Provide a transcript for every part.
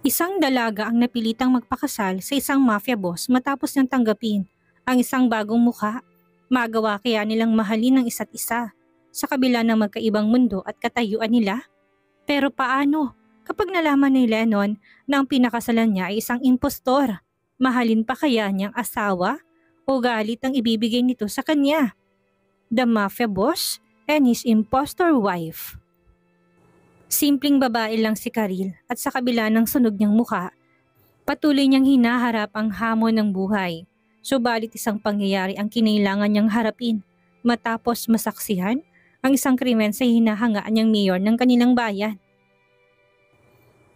Isang dalaga ang napilitang magpakasal sa isang mafia boss matapos niyang tanggapin ang isang bagong mukha. Magawa kaya nilang mahalin ang isa't isa sa kabila ng magkaibang mundo at katayuan nila? Pero paano kapag nalaman ni Lennon na ang pinakasalan niya ay isang impostor? Mahalin pa kaya niyang asawa o galit ang ibibigay nito sa kanya? The mafia boss and his impostor wife. Simpleng babae lang si Karil at sa kabila ng sunog niyang mukha, patuloy niyang hinaharap ang hamon ng buhay. Subalit isang pangyayari ang kinailangan niyang harapin matapos masaksihan ang isang krimen sa hinahangaan niyang mayor ng kanilang bayan.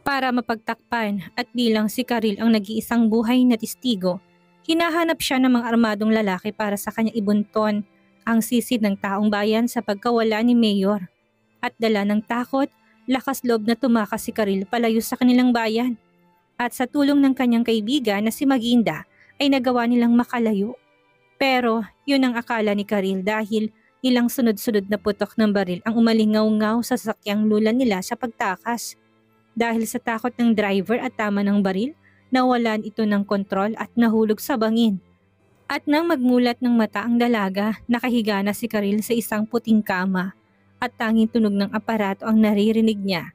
Para mapagtakpan at bilang si Karil ang nag-iisang buhay na testigo, hinahanap siya ng mga armadong lalaki para sa kanya ibunton ang sisid ng taong bayan sa pagkawala ni mayor. At dala ng takot, lakas loob na tumakas si Karil palayo sa kanilang bayan. At sa tulong ng kanyang kaibigan na si Maginda ay nagawa nilang makalayo. Pero yun ang akala ni Karil dahil ilang sunod-sunod na putok ng baril ang umalingaw-ngaw sa sasakyang lulan nila sa pagtakas. Dahil sa takot ng driver at tama ng baril, nawalan ito ng kontrol at nahulog sa bangin. At nang magmulat ng mata ang dalaga, nakahiga na si Karil sa isang puting kama at tanging tunog ng aparato ang naririnig niya.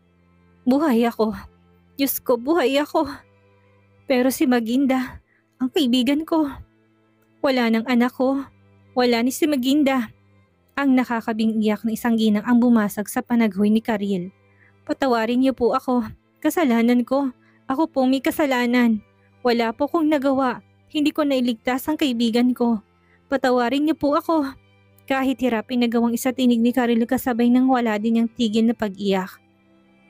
Buhay ako. Diyos ko, buhay ako. Pero si Maginda, ang kaibigan ko. Wala ng anak ko. Wala ni si Maginda. Ang nakakabing iyak na isang ginang ang bumasag sa panaghoy ni Karil. Patawarin niyo po ako. Kasalanan ko. Ako po may kasalanan. Wala po kong nagawa. Hindi ko nailigtas ang kaibigan ko. Patawarin niyo po ako. Kahit hirap nagawang isa tinig ni Karil kasabay ng wala din niyang tigil na pag-iyak.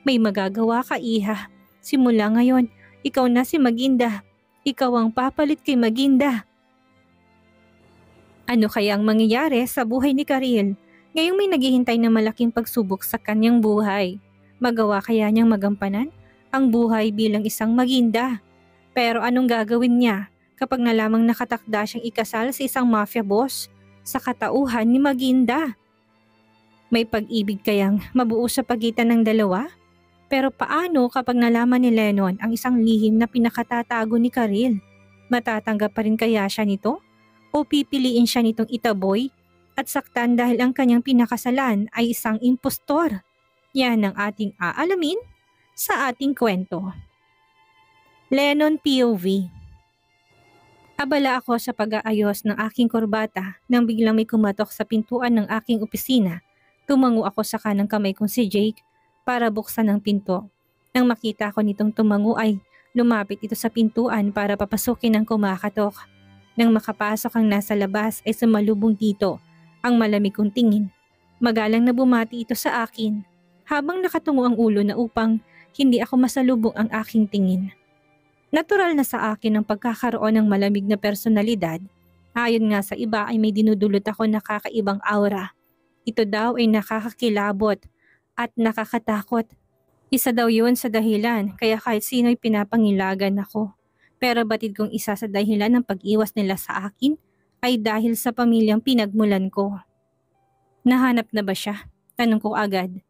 May magagawa ka, iha. Simula ngayon, ikaw na si Maginda. Ikaw ang papalit kay Maginda. Ano kaya ang mangyayari sa buhay ni Karil? Ngayong may naghihintay na malaking pagsubok sa kanyang buhay. Magawa kaya niyang magampanan ang buhay bilang isang Maginda? Pero anong gagawin niya kapag nalamang nakatakda siyang ikasal sa isang mafia boss sa katauhan ni Maginda? May pag-ibig kayang mabuo sa pagitan ng dalawa? Pero paano kapag nalaman ni Lennon ang isang lihim na pinakatatago ni Karil? Matatanggap pa rin kaya siya nito? O pipiliin siya nitong itaboy at saktan dahil ang kanyang pinakasalan ay isang impostor? Yan ang ating aalamin sa ating kwento. Lennon POV. Abala ako sa pag-aayos ng aking korbata nang biglang may kumatok sa pintuan ng aking opisina. Tumango ako sa kanang kamay kong si Jake para buksan ang pinto. Nang makita ko nitong tumango ay lumapit ito sa pintuan para papasukin ang kumakatok. Nang makapasok ang nasa labas ay sumalubong dito ang malamig kong tingin. Magalang na bumati ito sa akin habang nakatungo ang ulo na upang hindi ako masalubong ang aking tingin. Natural na sa akin ang pagkakaroon ng malamig na personalidad. Ayon nga sa iba ay may dinudulot ako na kakaibang aura. Ito daw ay nakakakilabot at nakakatakot. Isa daw yun sa dahilan kaya kahit sino'y pinapangilagan ako. Pero batid kong isa sa dahilan ng pag-iwas nila sa akin ay dahil sa pamilyang pinagmulan ko. Nahanap na ba siya? Tanong ko agad.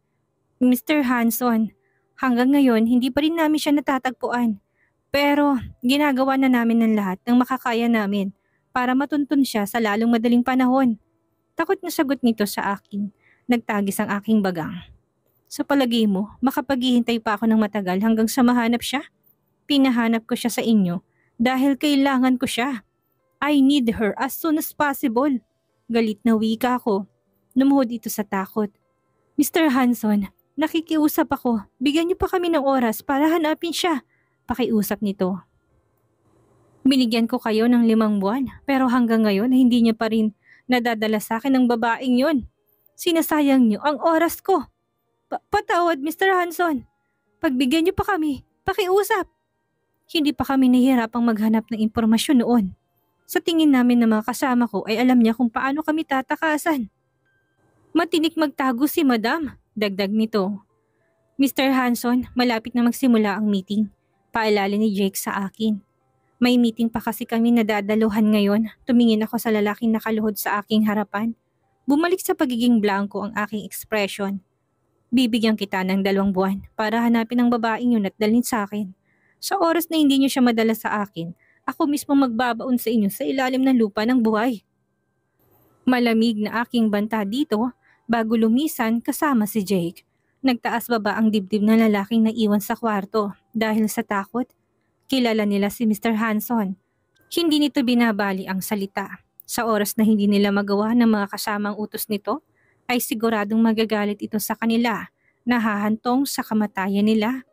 Mr. Hanson, hanggang ngayon hindi pa rin namin siya natatagpuan. Pero ginagawa na namin ng lahat ng makakaya namin para matuntun siya sa lalong madaling panahon. Takot na sagot nito sa akin. Nagtagis ang aking bagang. Sa palagay mo, makapaghihintay pa ako ng matagal hanggang sa mahanap siya? Pinahanap ko siya sa inyo dahil kailangan ko siya. I need her as soon as possible. Galit na wika ko. Lumuhod ito sa takot. Mr. Hanson, nakikiusap ako. Bigyan niyo pa kami ng oras para hanapin siya. Pakiusap nito. Binigyan ko kayo ng 5 buwan pero hanggang ngayon hindi niyo pa rin nadadala sa akin ng babaeng yon. Sinasayang niyo ang oras ko. Patawad, Mr. Hanson. Pagbigyan niyo pa kami. Pakiusap. Hindi pa kami nahihirapang maghanap ng impormasyon noon. Sa tingin namin na mga kasama ko ay alam niya kung paano kami tatakasan. Matinik magtago si Madam, dagdag nito. Mr. Hanson, malapit na magsimula ang meeting. Paalala ni Jake sa akin. May meeting pa kasi kami na dadaluhan ngayon. Tumingin ako sa lalaking nakaluhod sa aking harapan. Bumalik sa pagiging blanco ang aking ekspresyon. Bibigyan kita ng 2 buwan para hanapin ang babaeng yun at dalhin sa akin. Sa oras na hindi niyo siya madala sa akin, ako mismo magbabaon sa inyo sa ilalim ng lupa ng buhay. Malamig na aking banta dito bago lumisan kasama si Jake. Nagtaas baba ang dibdib ng lalaking naiwan sa kwarto dahil sa takot. Kilala nila si Mr. Hanson. Hindi nito binabali ang salita. Sa oras na hindi nila magawa ng mga kasamang utos nito, ay siguradong magagalit ito sa kanila, nahahantong sa kamatayan nila.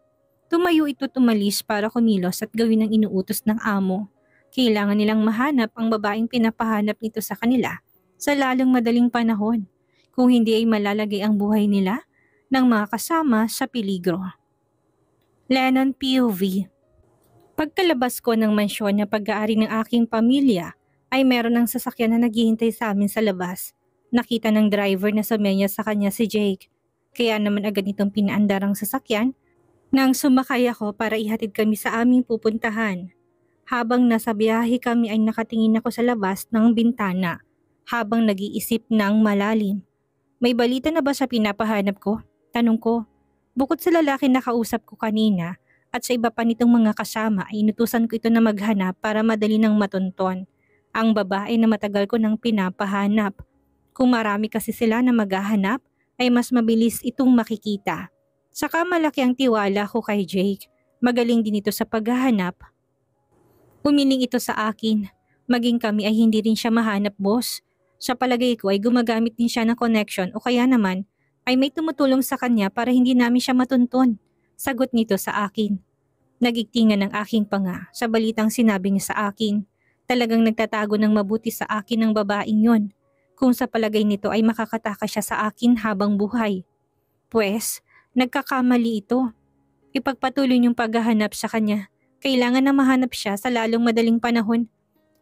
Tumayo ito tumalis para kumilos at gawin ang inuutos ng amo. Kailangan nilang mahanap ang babaeng pinapahanap nito sa kanila sa lalong madaling panahon, kung hindi ay malalagay ang buhay nila ng mga kasama sa peligro. Lennon POV. Pagkalabas ko ng mansyon na pag-aari ng aking pamilya, ay meron ng sasakyan na naghihintay sa amin sa labas. Nakita ng driver na sumenya sa kanya si Jake, kaya naman agad itong pinaandar ang sasakyan nang sumakay ako para ihatid kami sa aming pupuntahan. Habang nasa biyahe kami ay nakatingin ako sa labas ng bintana habang nag-iisip ng malalim. May balita na ba sa pinapahanap ko? Tanong ko. Bukod sa lalaki na kausap ko kanina at sa iba pa nitong mga kasama ay inutusan ko ito na maghanap para madali nang matunton ang babae na matagal ko nang pinapahanap. Kung marami kasi sila na maghahanap ay mas mabilis itong makikita. Saka malaki ang tiwala ko kay Jake. Magaling din ito sa paghahanap. Umiling ito sa akin. Maging kami ay hindi rin siya mahanap, boss. Sa palagay ko ay gumagamit din siya ng connection o kaya naman ay may tumutulong sa kanya para hindi namin siya matuntun. Sagot nito sa akin. Nagigtingan ng aking panga sa balitang sinabi niya sa akin. Talagang nagtatago ng mabuti sa akin ng babaeng yon. Kung sa palagay nito ay makakatakas siya sa akin habang buhay. Pwes, nagkakamali ito. Ipagpatuloy niyong paghahanap sa kanya. Kailangan na mahanap siya sa lalong madaling panahon.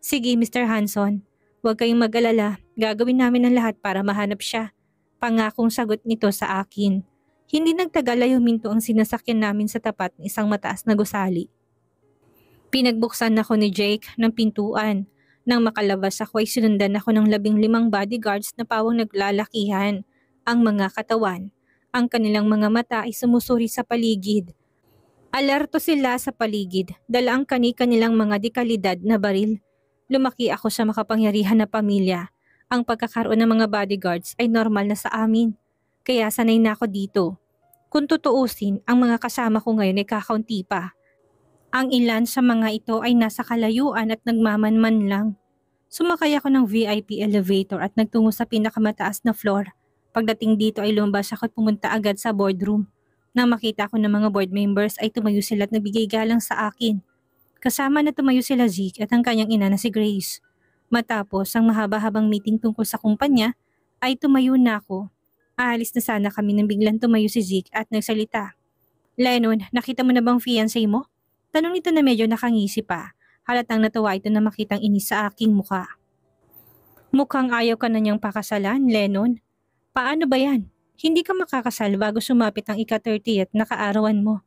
Sige, Mr. Hanson. Huwag kayong mag-alala. Gagawin namin ang lahat para mahanap siya. Pangakong sagot nito sa akin. Hindi nagtagal ay huminto ang sinasakyan namin sa tapat ng isang mataas na gusali. Pinagbuksan ako ni Jake ng pintuan. Nang makalabas ako ay sinundan ako ng 15 bodyguards na pawang naglalakihan. Ang mga katawan. Ang kanilang mga mata ay sumusuri sa paligid. Alerto sila sa paligid, dala ang kani-kanilang mga dekalidad na baril. Lumaki ako sa makapangyarihan na pamilya. Ang pagkakaroon ng mga bodyguards ay normal na sa amin. Kaya sanay na ako dito. Kung tutuusin, ang mga kasama ko ngayon ay kakaunti pa. Ang ilan sa mga ito ay nasa kalayuan at nagmamanman lang. Sumakay ako ng VIP elevator at nagtungo sa pinakamataas na floor. Pagdating dito ay lumabas ako at pumunta agad sa boardroom. Nang makita ko ng mga board members ay tumayo sila at nagbigay galang sa akin. Kasama na tumayo sila Zeke at ang kanyang ina na si Grace. Matapos ang mahaba-habang meeting tungkol sa kumpanya ay tumayo na ako. Aalis na sana kami nang biglang tumayo si Zeke at nagsalita. Lennon, nakita mo na bang fiancé mo? Tanong nito na medyo nakangisi pa. Halatang natuwa ito na makitang inis sa aking mukha. Mukhang ayaw ka na niyang pakasalan, Lennon. Paano ba yan? Hindi ka makakasal bago sumapit ang ika-30th na kaarawan mo.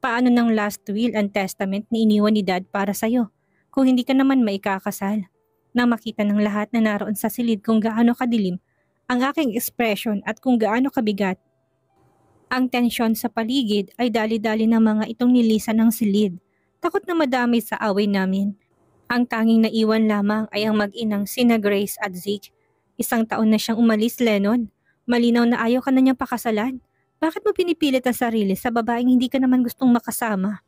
Paano ng last will and testament ni iniwan ni Dad para sa'yo? Kung hindi ka naman maikakasal. Nang makita ng lahat na naroon sa silid kung gaano kadilim ang aking ekspresyon at kung gaano kabigat. Ang tensyon sa paligid ay dali-dali ng mga itong nilisan ng silid. Takot na madamay sa away namin. Ang tanging naiwan lamang ay ang mag-inang sina Grace at Zeke. 1 taon na siyang umalis, Lennon. Malinaw na ayaw ka na niyang pakasalan. Bakit mo pinipilit ang sarili sa babaeng hindi ka naman gustong makasama?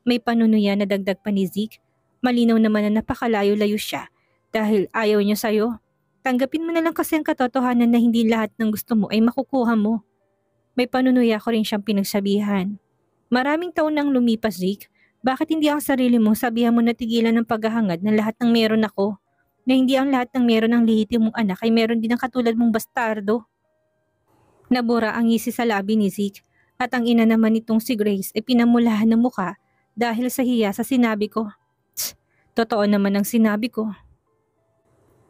May panunuya na dagdag pa ni Zeke. Malinaw naman na napakalayo-layo siya dahil ayaw niya sa'yo. Tanggapin mo na lang kasi ang katotohanan na hindi lahat ng gusto mo ay makukuha mo. May panunuya ko rin siyang pinagsabihan. Maraming taon nang lumipas, Zeke. Bakit hindi ang sarili mo sabihan mo na tigilan ng paghahangad na lahat ng meron ako? Na hindi ang lahat ng meron ng lehitimong anak ay meron din ang katulad mong bastardo? Nabura ang ngisi sa labi ni Zeke at ang ina naman nitong si Grace ay pinamulahan ng muka dahil sa hiya sa sinabi ko. Totoo naman ang sinabi ko.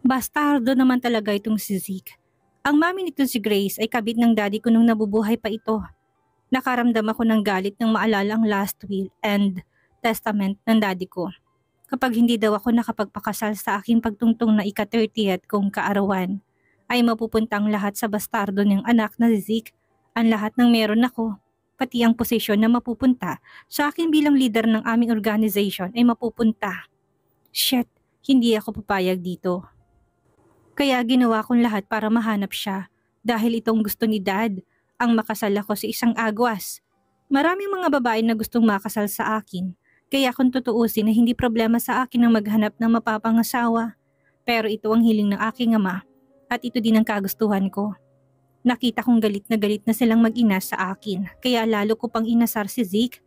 Bastardo naman talaga itong si Zeke. Ang mami nitong si Grace ay kabit ng daddy ko nung nabubuhay pa ito. Nakaramdam ako ng galit nang maalala ang last will and testament ng daddy ko. Kapag hindi daw ako nakapagpakasal sa aking pagtungtong na ika-30th kong kaarawan, ay mapupunta ang lahat sa bastardo niyang anak na si Zeke, ang lahat ng meron ako. pati ang posisyon na mapupunta sa akin bilang leader ng aming organization ay mapupunta. Shit, hindi ako papayag dito. Kaya ginawa kong lahat para mahanap siya dahil itong gusto ni Dad, ang makasal ako sa isang agwas. Maraming mga babae na gustong makasal sa akin, kaya kung tutuusin na hindi problema sa akin ang maghanap ng mapapangasawa. Pero ito ang hiling ng aking ama at ito din ang kagustuhan ko. Nakita kong galit na silang mag-ina sa akin, kaya lalo ko pang inasar si Zeke.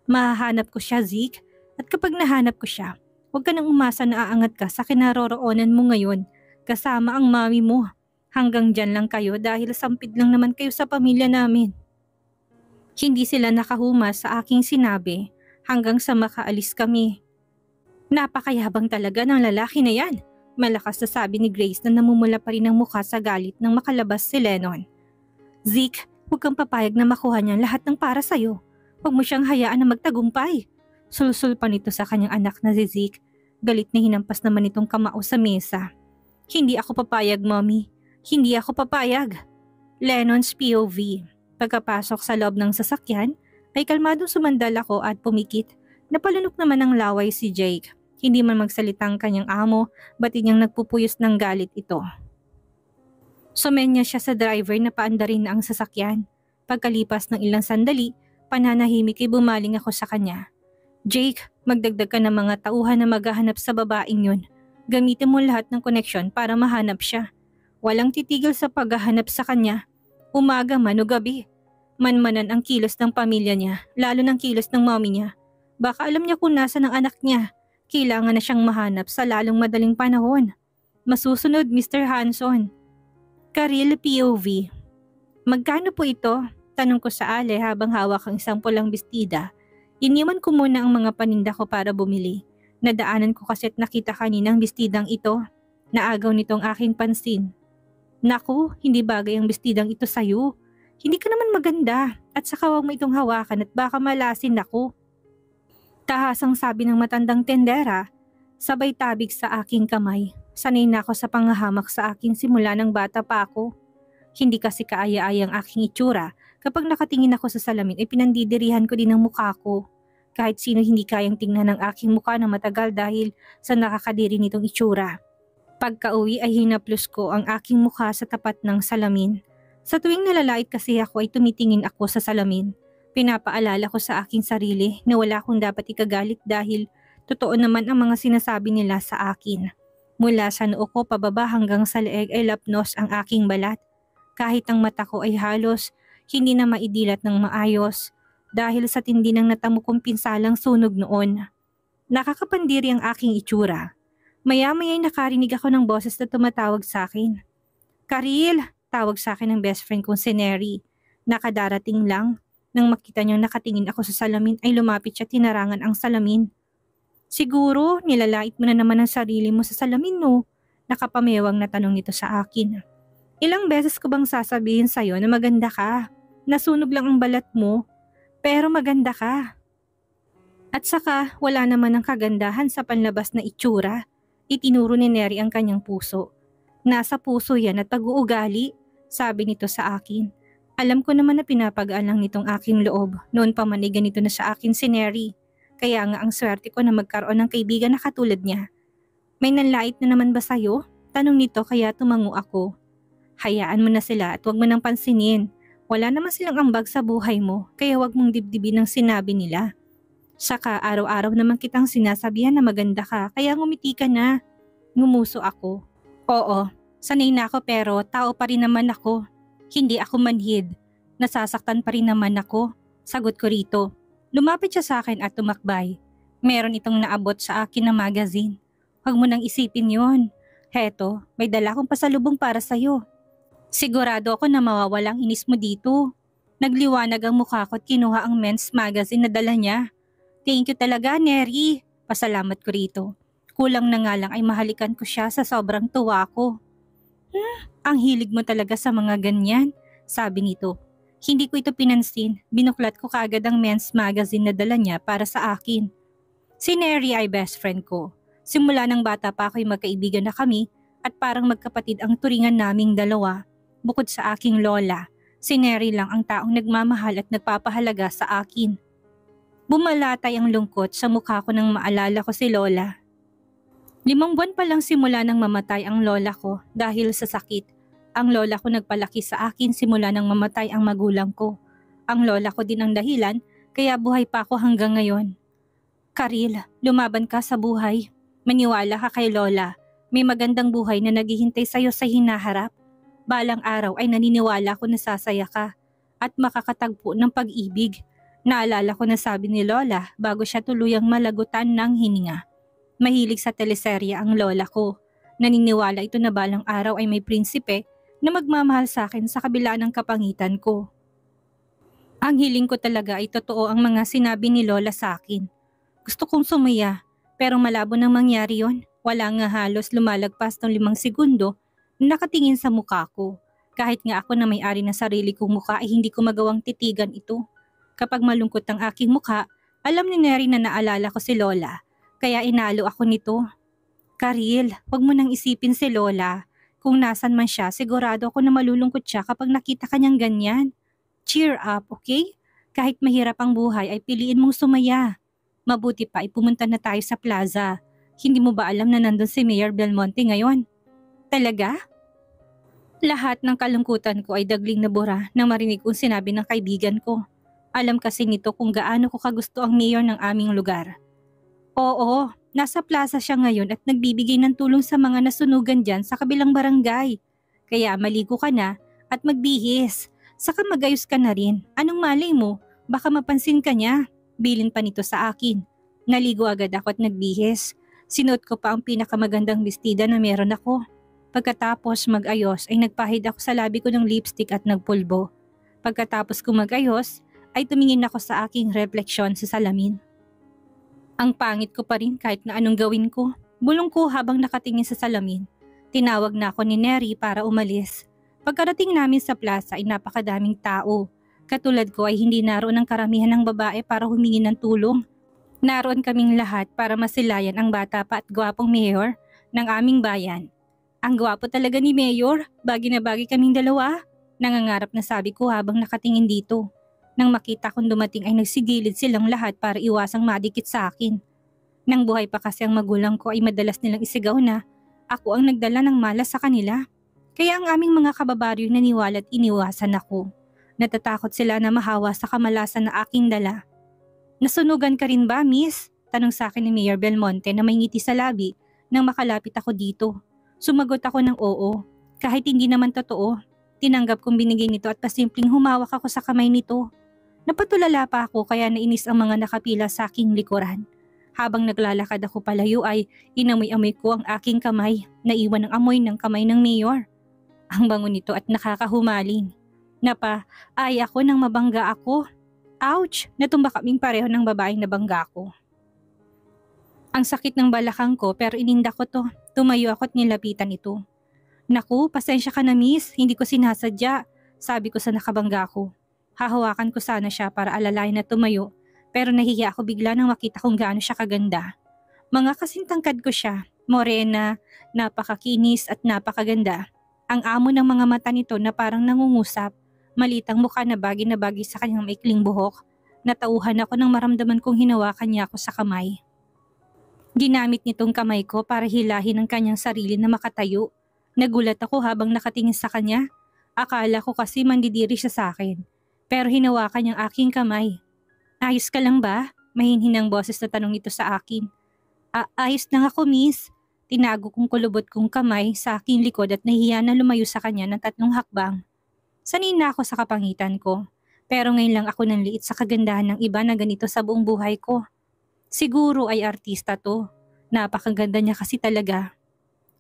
Mahahanap ko siya, Zeke, at kapag nahanap ko siya, huwag ka nang umasa na aangat ka sa kinaroroonan mo ngayon, kasama ang mami mo. Hanggang dyan lang kayo dahil sampid lang naman kayo sa pamilya namin. Hindi sila nakahuma sa aking sinabi hanggang sa makaalis kami. Napakayabang talaga ng lalaki na yan. Malakas na sabi ni Grace na namumula pa rin ang mukha sa galit nang makalabas si Lennon. Zeke, huwag kang papayag na makuha niya lahat ng para sa'yo. Huwag mo siyang hayaan na magtagumpay. Sulsul pa nito sa kanyang anak na si Zeke. Galit na hinampas naman itong kamao sa mesa. Hindi ako papayag, Mommy. Hindi ako papayag. Lennon's POV. Pagkapasok sa loob ng sasakyan, ay kalmadong sumandal ako at pumikit. Napalunok naman ng laway si Jake. Hindi man magsalitang kanyang amo, batid niyang nagpupuyos ng galit ito. Sumenya siya sa driver na paandarin na ang sasakyan. Pagkalipas ng ilang sandali, pananahimik ay bumaling ako sa kanya. Jake, magdagdag ka ng mga tauhan na maghahanap sa babaeng yun. Gamitin mo lahat ng koneksyon para mahanap siya. Walang titigil sa paghahanap sa kanya. Umaga man o gabi. Manmanan ang kilos ng pamilya niya, lalo ng kilos ng mommy niya. Baka alam niya kung nasa ng anak niya. Kailangan na siyang mahanap sa lalong madaling panahon. Masusunod, Mr. Hanson. Karil POV. Magkano po ito? Tanong ko sa Ale habang hawak ang isang pulang bestida. Iniwan ko muna ang mga paninda ko para bumili. Nadaanan ko kase't nakita kanina ang bestidang ito. Naagaw nitong aking pansin. Naku, hindi bagay ang bestidang ito sa'yo. Hindi ka naman maganda at saka huwag mo itong hawakan at baka malasin ako. Tahasang sabi ng matandang tendera, sabay tabig sa aking kamay. Sanay na ako sa panghahamak sa akin simula ng bata pa ako. Hindi kasi kaaya-aya ang aking itsura. Kapag nakatingin ako sa salamin ay pinandidirihan ko din ang mukha ko. Kahit sino hindi kayang tingnan ng aking mukha na matagal dahil sa nakakadiri nitong itsura. Pagka-uwi ay hinaplos ko ang aking mukha sa tapat ng salamin. Sa tuwing nalalait kasi ako ay tumitingin ako sa salamin. Pinapaalala ko sa aking sarili na wala akong dapat ikagalit dahil totoo naman ang mga sinasabi nila sa akin. Mula sa noo ko pababa hanggang sa leeg ay lapnos ang aking balat. Kahit ang mata ko ay halos hindi na maidilat ng maayos dahil sa tindi ng natamo kong pinsalang sunog noon. Nakakapandiri ang aking itsura. Maya-maya ay nakarinig ako ng boses na tumatawag sa akin. Karil! Tawag sa akin ng best friend kong si Neri. Nakadarating lang. Nang makita niyang nakatingin ako sa salamin ay lumapit siya tinarangan ang salamin. Siguro nilalait mo na naman ang sarili mo sa salamin no? Nakapamewang na tanong nito sa akin. Ilang beses ko bang sasabihin sa'yo na maganda ka? Nasunog lang ang balat mo, pero maganda ka. At saka wala naman ang kagandahan sa panlabas na itsura. Itinuro ni Neri ang kanyang puso. Nasa puso yan at pag-uugali, sabi nito sa akin. Alam ko naman na pinapagaan lang nitong aking loob. Noon pa man ay ganito na sa akin si Neri. Kaya nga ang swerte ko na magkaroon ng kaibigan na katulad niya. May nanlait na naman ba sa'yo? Tanong nito kaya tumango ako. Hayaan mo na sila at huwag mo nang pansinin. Wala naman silang ambag sa buhay mo kaya huwag mong dibdibin ang sinabi nila. Saka araw-araw naman kitang sinasabihan na maganda ka kaya ngumiti ka na. Ngumuso ako. Oo, sanay na ako pero tao pa rin naman ako. Hindi ako manhid. Nasasaktan pa rin naman ako. Sagot ko rito. Lumapit siya sa akin at tumakbay. Meron itong naabot sa akin na magazine. Huwag mo nang isipin yon. Heto, may dala akong pasalubong para sa'yo. Sigurado ako na mawawalang inis mo dito. Nagliwanag ang mukha ko at kinuha ang men's magazine na dala niya. Thank you talaga, Neri. Pasalamat ko rito. Kulang na nga lang ay mahalikan ko siya sa sobrang tuwa ko. Ang hilig mo talaga sa mga ganyan, sabi nito. Hindi ko ito pinansin, binuklat ko kaagad ang men's magazine na dala niya para sa akin. Si Neri ay best friend ko. Simula ng bata pa ako'y magkaibigan na kami at parang magkapatid ang turingan naming dalawa. Bukod sa aking lola, Si Neri lang ang taong nagmamahal at nagpapahalaga sa akin. Bumalatay ang lungkot sa mukha ko nang maalala ko si Lola. 5 buwan pa lang simula nang mamatay ang lola ko dahil sa sakit. Ang lola ko nagpalaki sa akin simula nang mamatay ang magulang ko. Ang lola ko din ang dahilan kaya buhay pa ako hanggang ngayon. Karil, lumaban ka sa buhay. Maniwala ka kay Lola. May magandang buhay na naghihintay sa'yo sa hinaharap. Balang araw ay naniniwala ko na sasaya ka at makakatagpo ng pag-ibig. Naalala ko na sabi ni Lola bago siya tuluyang malagutan ng hininga. Mahilig sa teleserye ang lola ko. Naniniwala ito na balang araw ay may prinsipe na magmamahal sa akin sa kabila ng kapangitan ko. Ang hiling ko talaga ay totoo ang mga sinabi ni Lola sa akin. Gusto kong sumaya, pero malabo nang mangyari yon. Wala nga halos lumalagpas ng 5 segundo na nakatingin sa mukha ko. Kahit nga ako na may-ari ng sarili kong mukha ay hindi ko magawang titigan ito. Kapag malungkot ang aking mukha, alam ni Neri na naalala ko si Lola, kaya inalo ako nito. Karil, wag mo nang isipin si Lola. Kung nasan man siya, sigurado ako na malulungkot siya kapag nakita kanyang ganyan. Cheer up, okay? Kahit mahirap ang buhay ay piliin mong sumaya. Mabuti pa ay pumunta na tayo sa plaza. Hindi mo ba alam na nandun si Mayor Belmonte ngayon? Talaga? Lahat ng kalungkutan ko ay dagling nabura nang marinig kong sinabi ng kaibigan ko. Alam kasi nito kung gaano ko kagusto ang mayor ng aming lugar. Oo, nasa plaza siya ngayon at nagbibigay ng tulong sa mga nasunugan dyan sa kabilang barangay. Kaya maligo ka na at magbihis. Saka magayos ka na rin. Anong malay mo? Baka mapansin ka niya. Bilin pa nito sa akin. Naligo agad ako at nagbihis. Sinuot ko pa ang pinakamagandang bestida na meron ako. Pagkatapos mag-ayos ay nagpahid ako sa labi ko ng lipstick at nagpulbo. Pagkatapos ko mag-ayos ay tumingin ako sa aking refleksyon sa salamin. Ang pangit ko pa rin kahit na anong gawin ko. Bulong ko habang nakatingin sa salamin. Tinawag na ako ni Neri para umalis. Pagkarating namin sa plaza ay napakadaming tao. Katulad ko ay hindi naroon ang karamihan ng babae para humingi ng tulong. Naroon kaming lahat para masilayan ang bata pa at gwapong mayor ng aming bayan. Ang gwapo talaga ni Mayor, bagay na bagay kaming dalawa. Nangangarap na sabi ko habang nakatingin dito. Nang makita kong dumating ay nagsigilid silang lahat para iwasang madikit sa akin. Nang buhay pa kasi ang magulang ko ay madalas nilang isigaw na ako ang nagdala ng malas sa kanila. Kaya ang aming mga kababaryo naniwala at iniwasan ako. Natatakot sila na mahawa sa kamalasan na aking dala. Nasunugan ka rin ba, miss? Tanong sa akin ni Mayor Belmonte na may ngiti sa labi nang makalapit ako dito. Sumagot ako ng oo. Kahit hindi naman totoo, tinanggap kong binigay nito at pasimpleng humawak ako sa kamay nito. Napatulala pa ako kaya nainis ang mga nakapila sa aking likuran. Habang naglalakad ako palayo ay inamoy-amoy ko ang aking kamay, naiwan ang amoy ng kamay ng Mayor. Ang bango nito at nakakahumaling. Ay ako nang mabangga ako. Ouch! Natumba kaming pareho ng babaeng nabangga ko. Ang sakit ng balakang ko pero ininda ko to. Tumayo ako at nilapitan ito. Naku, pasensya ka na miss, hindi ko sinasadya, sabi ko sa nakabangga ko. Hahawakan ko sana siya para alalayan na tumayo pero nahihiya ako bigla nang makita kung gaano siya kaganda. Mga kasing tangkad ko siya, morena, napakakinis at napakaganda. Ang amo ng mga mata nito na parang nangungusap. Malitang mukha na bagay sa kanyang maikling buhok. Natauhan ako nang maramdaman kong hinawakan niya ako sa kamay. Ginamit nitong kamay ko para hilahin ang kanyang sarili na makatayo. Nagulat ako habang nakatingin sa kanya. Akala ko kasi mandidiri siya sa akin. Pero hinawakan niyang aking kamay. Ayos ka lang ba? Mahinhinang boses na tanong ito sa akin. Ayos lang ako miss. Tinago kong kulubot kong kamay sa aking likod at nahiya na lumayo sa kanya ng 3 hakbang. Sanay na ako sa kapangitan ko, pero ngayon lang ako nanliit sa kagandahan ng iba na ganito sa buong buhay ko. Siguro ay artista to. Napakaganda niya kasi talaga.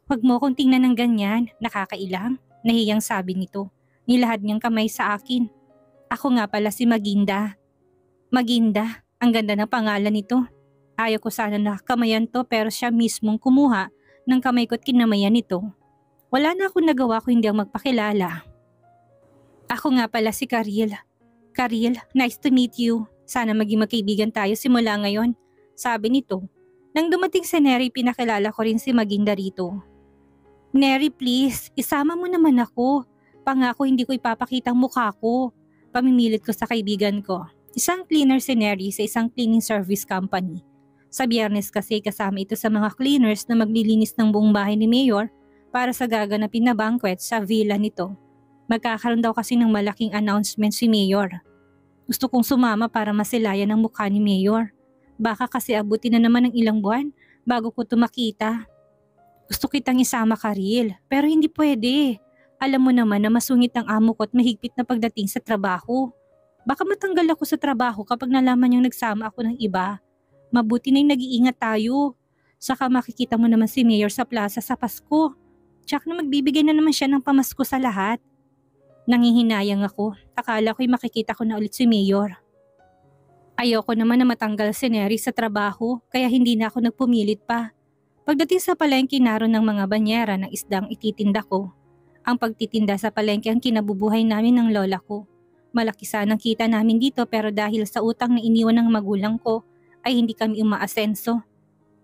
Huwag mo kong tingnan ng ganyan, nakakailang, nahiyang sabi nito. Nilahad niyang kamay sa akin. Ako nga pala si Maginda. Maginda, ang ganda ng pangalan nito. Ayaw ko sana na kamayan to pero siya mismong kumuha ng kamay ko't kinamayan nito. Wala na akong nagawa kung hindi ang magpakilala. Ako nga pala si Karil. Karil, nice to meet you. Sana maging magkaibigan tayo simula ngayon, sabi nito. Nang dumating si Neri, pinakilala ko rin si Maginda rito. Neri please, isama mo naman ako. Pangako hindi ko ipapakita ang mukha ko. Pamimilit ko sa kaibigan ko. Isang cleaner si Neri sa isang cleaning service company. Sa Biyernes kasi kasama ito sa mga cleaners na maglilinis ng buong bahay ni Mayor para sa gaganapin na banquet sa villa nito. Magkakaroon daw kasi ng malaking announcement si Mayor. Gusto kong sumama para masilayan ang mukha ni Mayor. Baka kasi abutin na naman ng ilang buwan bago ko ito makita. Gusto kitang isama, Karil, pero hindi pwede. Alam mo naman na masungit ang amo ko at mahigpit na pagdating sa trabaho. Baka matanggal ako sa trabaho kapag nalaman niyang nagsama ako ng iba. Mabuti na yung nag-iingat tayo. Saka makikita mo naman si Mayor sa plaza sa Pasko. Tsak na magbibigay na naman siya ng pamasko sa lahat. Nangihinayang ako. Akala ko'y makikita ko na ulit si Mayor. Ayoko naman na matanggal si Neri sa trabaho kaya hindi na ako nagpumilit pa. Pagdating sa palengke naroon ng mga banyera ng isdang ititinda ko. Ang pagtitinda sa palengke ang kinabubuhay namin ng lola ko. Malaki sanang kita namin dito pero dahil sa utang na iniwan ng magulang ko ay hindi kami umaasenso.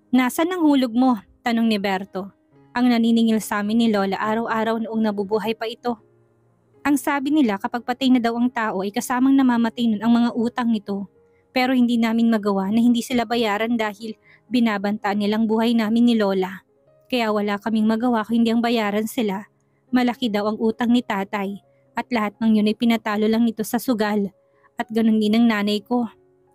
Nasaan ang hulog mo? Tanong ni Berto. Ang naniningil sa amin ni Lola araw-araw noong nabubuhay pa ito. Ang sabi nila kapag patay na daw ang tao ay kasamang namamatay nun ang mga utang nito. Pero hindi namin magawa na hindi sila bayaran dahil binabantaan nilang buhay namin ni Lola. Kaya wala kaming magawa kung hindi ang bayaran sila. Malaki daw ang utang ni tatay at lahat ng yun ay pinatalo lang nito sa sugal. At ganun din ang nanay ko.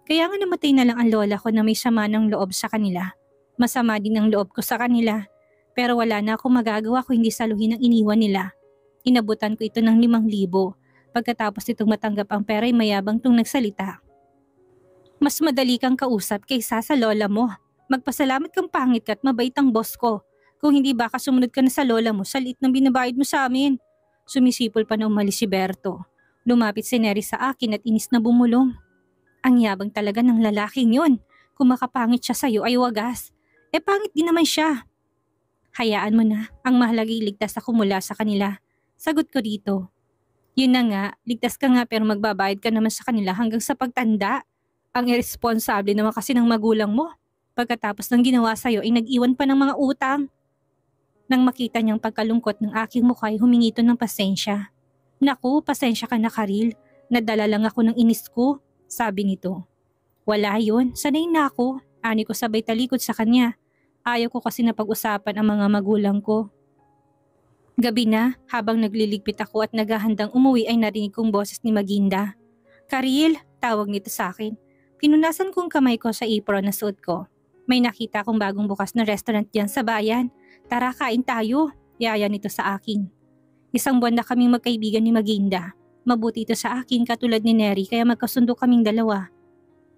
Kaya nga namatay na lang ang lola ko na may sama ng loob sa kanila. Masama din ang loob ko sa kanila. Pero wala na akong magagawa kung hindi saluhin ang iniwan nila. Inabutan ko ito ng 5,000. Pagkatapos itong matanggap ang pera ay mayabang tong nagsalita. Mas madali kang kausap kaysa sa lola mo. Magpasalamat kang pangit ka at mabait ang boss ko. Kung hindi baka sumunod ka na sa lola mo sa liit ng binabayad mo sa amin. Sumisipol pa na umalis si Berto. Lumapit si Neri sa akin at inis na bumulong. Ang yabang talaga ng lalaking yun. Kung makapangit siya sa'yo ay wagas. Pangit din naman siya. Hayaan mo na. Ang mahalaga iligtas ako mula sa kanila. Sagot ko dito. Yun na nga, ligtas ka nga pero magbabayad ka naman sa kanila hanggang sa pagtanda. Ang irresponsable naman kasi ng magulang mo. Pagkatapos ng ginawa sa'yo ay nag-iwan pa ng mga utang. Nang makita niyang pagkalungkot ng aking mukha ay humingi ito ng pasensya. Naku, pasensya ka na, Karil. Nadala lang ako ng inis ko. Sabi nito. Wala yun, sanay na ako. Ani ko sabay talikod sa kanya. Ayaw ko kasi na pag-usapan ang mga magulang ko. Gabi na, habang nagliligpit ako at naghahandang umuwi ay narinig kong boses ni Maginda. Karil, tawag nito sa akin. Pinunasan kong kamay ko sa apron na suot ko. May nakita akong bagong bukas na restaurant diyan sa bayan. Tara, kain tayo. Yaya nito sa akin. 1 buwan na kaming magkaibigan ni Maginda. Mabuti ito sa akin katulad ni Neri kaya magkasundo kaming dalawa.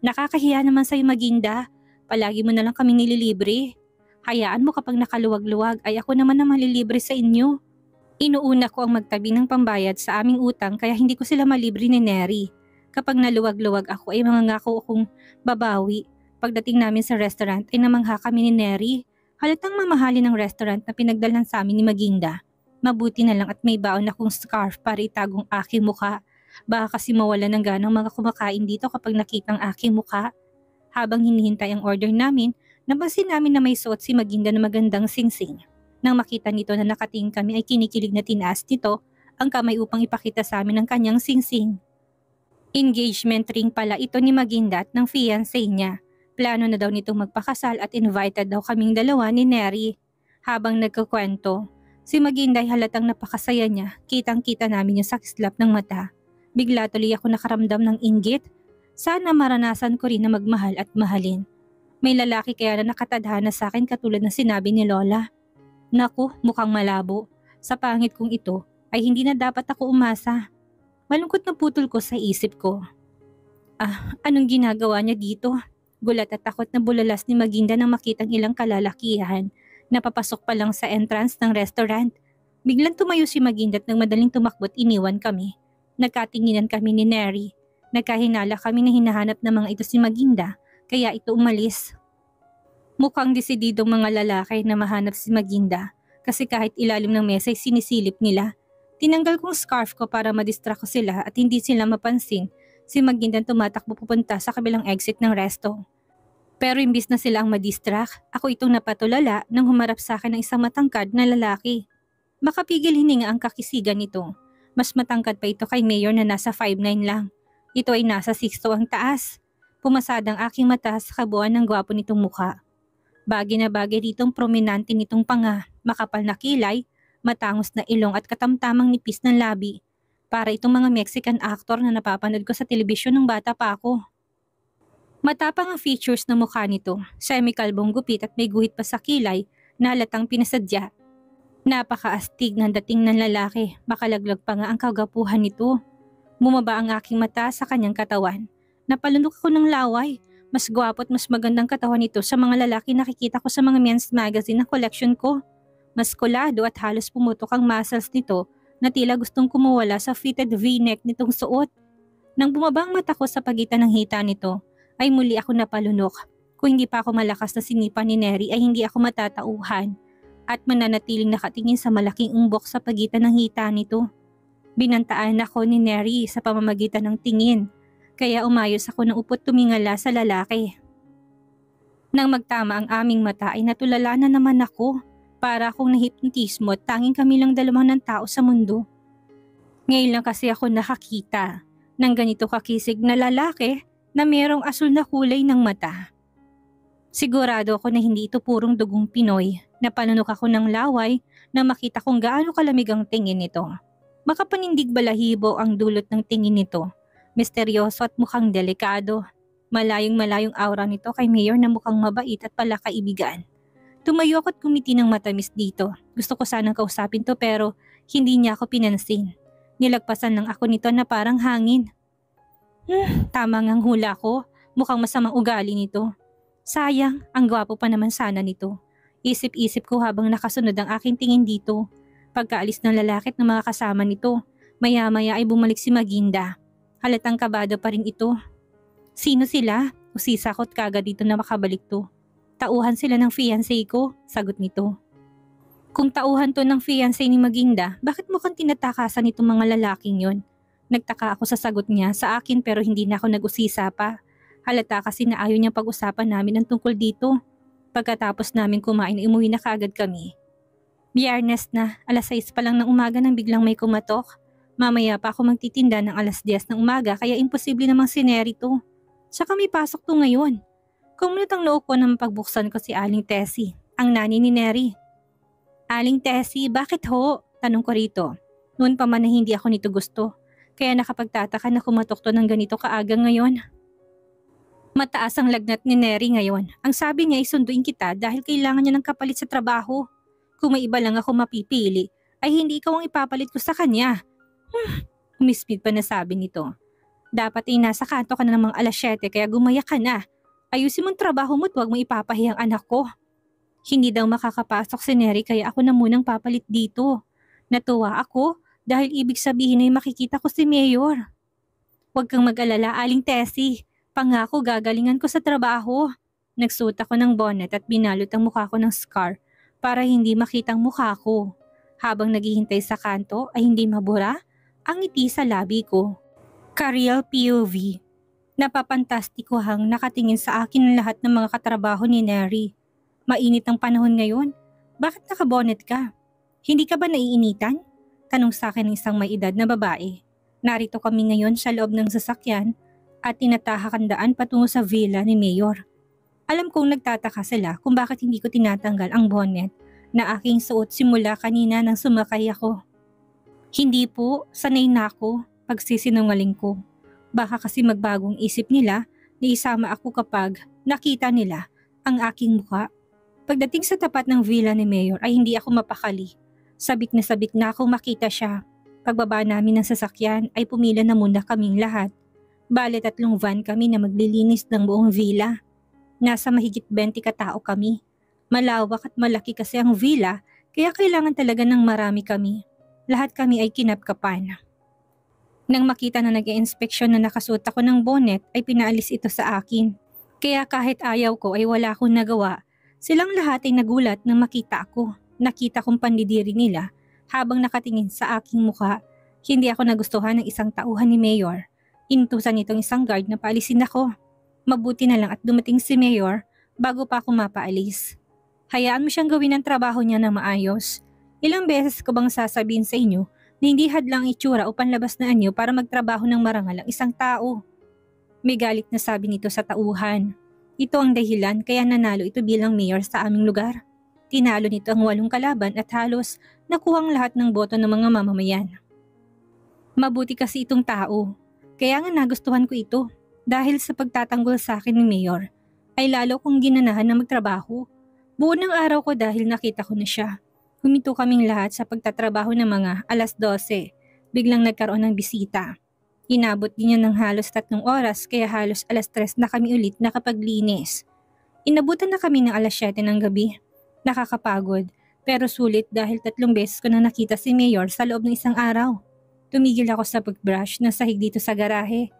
Nakakahiya naman sa'yo, Maginda. Palagi mo na lang kaming nililibre. Hayaan mo kapag nakaluwag-luwag ay ako naman na malilibre sa inyo. Inuuna ko ang magtabi ng pambayad sa aming utang kaya hindi ko sila malibre ni Neri. Kapag naluwag-luwag ako ay mangangako akong babawi. Pagdating namin sa restaurant ay namangha kami ni Neri. Halatang mamahalin ng restaurant na pinagdalhan sa amin ni Maginda. Mabuti na lang at may baon akong scarf para itagong aking mukha. Baka kasi mawala ng ganang mga kumakain dito kapag nakita ang aking mukha. Habang hinihintay ang order namin, napansin namin na may suot si Maginda na magandang singsing. Nang makita nito na nakatingin kami ay kinikilig na tinaas nito ang kamay upang ipakita sa amin ang kanyang singsing. Engagement ring pala ito ni Maginda at ng fiancé niya. Plano na daw nitong magpakasal at invited daw kaming dalawa ni Neri. Habang nagkukwento, si Maginda ay halatang napakasaya niya, kitang-kita namin yung sakislap ng mata. Bigla tuloy ako nakaramdam ng inggit. Sana maranasan ko rin na magmahal at mahalin. May lalaki kaya na nakatadhana sa akin katulad ng sinabi ni Lola. Naku, mukhang malabo. Sa pangit kong ito ay hindi na dapat ako umasa. Malungkot na putol ko sa isip ko. Anong ginagawa niya dito? Gulat at takot na bulalas ni Maginda nang makitang ilang kalalakihan. Napapasok pa lang sa entrance ng restaurant. Biglang tumayo si Maginda at nang madaling tumakbot iniwan kami. Nagkatinginan kami ni Neri. Nagkahinala kami na hinahanap ng mga ito si Maginda, kaya ito umalis. Mukhang desididong mga lalaki na mahanap si Maginda kasi kahit ilalim ng mesa ay sinisilip nila. Tinanggal kong scarf ko para madistract ko sila at hindi sila mapansin. Si Maginda tumatakbo pupunta sa kabilang exit ng resto. Pero imbis na sila ang madistract, ako itong napatulala nang humarap sa akin ng isang matangkad na lalaki. Makapigil hininga ang kakisigan nito. Mas matangkad pa ito kay Mayor na nasa 5'9 lang. Ito ay nasa 6'2 ang taas. Pumasad ang aking mata sa kabuuan ng gwapo nitong mukha. Bagay na bagay ditong prominante nitong panga, makapal na kilay, matangos na ilong at katamtamang nipis ng labi. Para itong mga Mexican actor na napapanood ko sa telebisyon nung bata pa ako. Matapang ang features ng mukha nito, semi-kalbong gupit at may guhit pa sa kilay na halatang pinasadya. Napakaastig ng dating ng lalaki, makalaglag pa nga ang kagapuhan nito. Bumaba ang aking mata sa kanyang katawan. Napalunok ako ng laway. Mas gwapo at mas magandang katawan nito sa mga lalaki nakikita ko sa mga men's magazine na collection ko. Mas kulado at halos pumutok ang muscles nito na tila gustong kumuwala sa fitted V-neck nitong suot. Nang bumaba ang mata ko sa pagitan ng hita nito, ay muli ako napalunok. Kung hindi pa ako malakas na sinipa ni Neri ay hindi ako matatauhan at mananatiling nakatingin sa malaking umbok sa pagitan ng hita nito. Binantaan ako ni Neri sa pamamagitan ng tingin, kaya umayos ako ng upot tumingala sa lalaki. Nang magtama ang aming mata ay natulala na naman ako, para akong nahipnotismo at tanging kami lang dalawa ng tao sa mundo. Ngayon lang kasi ako nakakita ng ganito kakisig na lalaki na mayroong asul na kulay ng mata. Sigurado ako na hindi ito purong dugong Pinoy. Napalunok ako ng laway na makita kung gaano kalamig ang tingin nito. Makapanindig balahibo ang dulot ng tingin nito. Misteryoso at mukhang delikado. Malayong-malayong aura nito kay Mayor na mukhang mabait at pala kaibigan. Tumayo ako at kumiti ng matamis dito. Gusto ko sanang kausapin to pero hindi niya ako pinansin. Nilagpasan lang ako nito na parang hangin. Tama ngang hula ko. Mukhang masamang ugali nito. Sayang, ang gwapo pa naman sana nito. Isip-isip ko habang nakasunod ang aking tingin dito. Pagkaalis ng lalaki at ng mga kasama nito, maya-maya ay bumalik si Maginda. Halatang kabado pa rin ito. Sino sila? Usisakot kagad dito na makabalik to. Tauhan sila ng fiancé ko, sagot nito. Kung tauhan to ng fiancé ni Maginda, bakit mukhang tinatakasan itong mga lalaking yon? Nagtaka ako sa sagot niya sa akin pero hindi na ako nag-usisa pa. Halata kasi na ayaw niyang pag-usapan namin ang tungkol dito. Pagkatapos namin kumain ay umuwi na kaagad kami. Biyernes na, 6:00 pa lang ng umaga nang biglang may kumatok. Mamaya pa ako magtitinda ng 10:00 ng umaga kaya imposible namang sineri to. Saka may pasok to ngayon. Kumunot ang loob ko na mapagbuksan ko si Aling Tessie, ang nani ni Neri. Aling Tessie, bakit ho? Tanong ko rito. Noon pa man na hindi ako nito gusto. Kaya nakapagtataka na kumatok to ng ganito kaaga ngayon. Mataas ang lagnat ni Neri ngayon. Ang sabi niya ay sunduin kita dahil kailangan niya ng kapalit sa trabaho. Kung may iba lang ako mapipili, ay hindi ikaw ang ipapalit ko sa kanya. Umispid pa na sabi nito. Dapat ay nasa kanto ka na ng mga 7:00 kaya gumaya ka na. Ayusin mong trabaho mo at huwag mo ipapahiyang anak ko. Hindi daw makakapasok si Neri kaya ako na munang papalit dito. Natuwa ako dahil ibig sabihin ay makikita ko si Mayor. Huwag kang mag-alala, Aling Tessie. Pangako gagalingan ko sa trabaho. Nagsuot ako ng bonnet at binalot ang mukha ko ng scar para hindi makitang mukha ko. Habang naghihintay sa kanto ay hindi mabura ang ngiti sa labi ko. Ka-real POV. Napapantastikohang nakatingin sa akin ang lahat ng mga katrabaho ni Neri. Mainit ang panahon ngayon. Bakit nakabonet ka? Hindi ka ba naiinitan? Tanong sa akin ng isang may edad na babae. Narito kami ngayon sa loob ng sasakyan at tinatahak ang daan patungo sa villa ni Mayor. Alam kong nagtataka sila kung bakit hindi ko tinatanggal ang bonnet na aking suot simula kanina nang sumakay ako. Hindi po, sanay na ako, pagsisinungaling ko. Baka kasi magbagong isip nila na isama ako kapag nakita nila ang aking mukha. Pagdating sa tapat ng villa ni Mayor ay hindi ako mapakali. Sabik na ako makita siya. Pagbaba namin ng sasakyan ay pumila na muna kaming lahat. Bale 3 van kami na maglilinis ng buong villa. Nasa mahigit 20 katao kami. Malawak at malaki kasi ang villa kaya kailangan talaga ng marami kami. Lahat kami ay kinapkapan. Nang makita na nag-i-inspeksyon na nakasuot ako ng bonnet ay pinaalis ito sa akin. Kaya kahit ayaw ko ay wala akong nagawa. Silang lahat ay nagulat nang makita ako. Nakita kong pandidiri nila habang nakatingin sa aking mukha. Hindi ako nagustuhan ng isang tauhan ni Mayor. Inutusan nitong isang guard na paalisin ako. Mabuti na lang at dumating si Mayor bago pa ako mapaalis. Hayaan mo siyang gawin ang trabaho niya na maayos. Ilang beses ko bang sasabihin sa inyo na hindi hadlang itsura o panlabas na anyo para magtrabaho ng marangal ang isang tao. May galit na sabi nito sa tauhan. Ito ang dahilan kaya nanalo ito bilang mayor sa aming lugar. Tinalo nito ang 8 kalaban at halos nakuha ang lahat ng boto ng mga mamamayan. Mabuti kasi itong tao. Kaya nga nagustuhan ko ito dahil sa pagtatanggol sa akin ng mayor ay lalo kong ginanahan na magtrabaho. Buo ng araw ko dahil nakita ko na siya. Huminto kaming lahat sa pagtatrabaho ng mga 12:00. Biglang nagkaroon ng bisita. Inabot din niya ng halos 3 oras kaya halos 3:00 na kami ulit nakapaglinis. Inabutan na kami ng 7:00 ng gabi. Nakakapagod pero sulit dahil 3 beses ko na nakita si Mayor sa loob ng isang araw. Tumigil ako sa pagbrush na sahig dito sa garahe.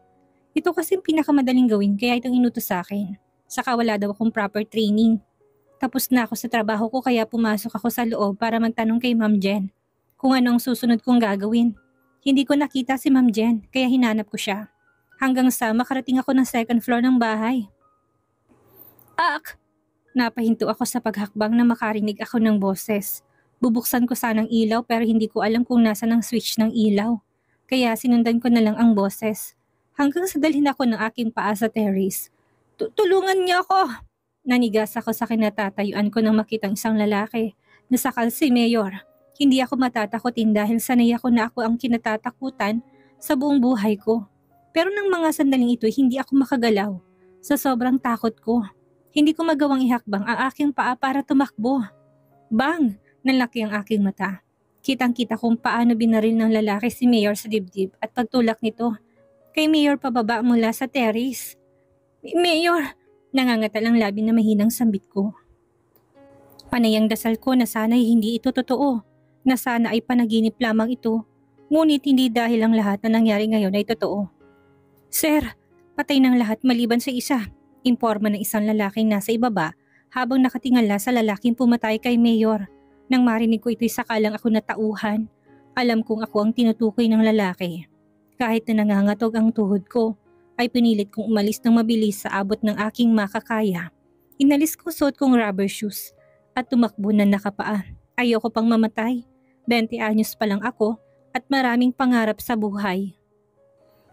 Ito kasi pinakamadaling gawin kaya itong inutos sa akin. Saka wala daw akong proper training. Tapos na ako sa trabaho ko kaya pumasok ako sa loob para magtanong kay Ma'am Jen kung ano ang susunod kong gagawin. Hindi ko nakita si Ma'am Jen kaya hinanap ko siya. Hanggang sa makarating ako ng 2nd floor ng bahay. Ak! Napahinto ako sa paghakbang na makarinig ako ng boses. Bubuksan ko sanang ilaw pero hindi ko alam kung nasa ng switch ng ilaw. Kaya sinundan ko na lang ang boses. Hanggang sa dalhin ako ng aking paa sa terrace. Tulungan niyo ako! Nanigas ako sa kinatatayuan ko nang makitang isang lalaki. Nasakal si Mayor. Hindi ako matatakotin dahil sanay ako na ako ang kinatatakutan sa buong buhay ko. Pero nang mga sandaling ito hindi ako makagalaw. Sa sobrang takot ko. Hindi ko magawang ihakbang ang aking paa para tumakbo. Bang! Nalaki ang aking mata. Kitang-kita kung paano binaril ng lalaki si Mayor sa dibdib at pagtulak nito. Kay Mayor pababa mula sa terrace. Mayor! Nangangatal ang labi na mahinang sambit ko. Panay ang dasal ko na sana'y hindi ito totoo. Na sana ay panaginip lamang ito. Ngunit hindi dahil ang lahat na nangyari ngayon ay totoo. Sir, patay ng lahat maliban sa isa. Imporma ng isang lalaking nasa ibaba habang nakatingala sa lalaking pumatay kay Mayor. Nang marinig ko ito'y sakalang ako natauhan. Alam kong ako ang tinutukoy ng lalaki. Kahit na nangangatog ang tuhod ko, ay pinilit kong umalis ng mabilis sa abot ng aking makakaya. Inalis ko suot kong rubber shoes at tumakbo na nakapaa. Ayoko pang mamatay. 20 anyos pa lang ako at maraming pangarap sa buhay.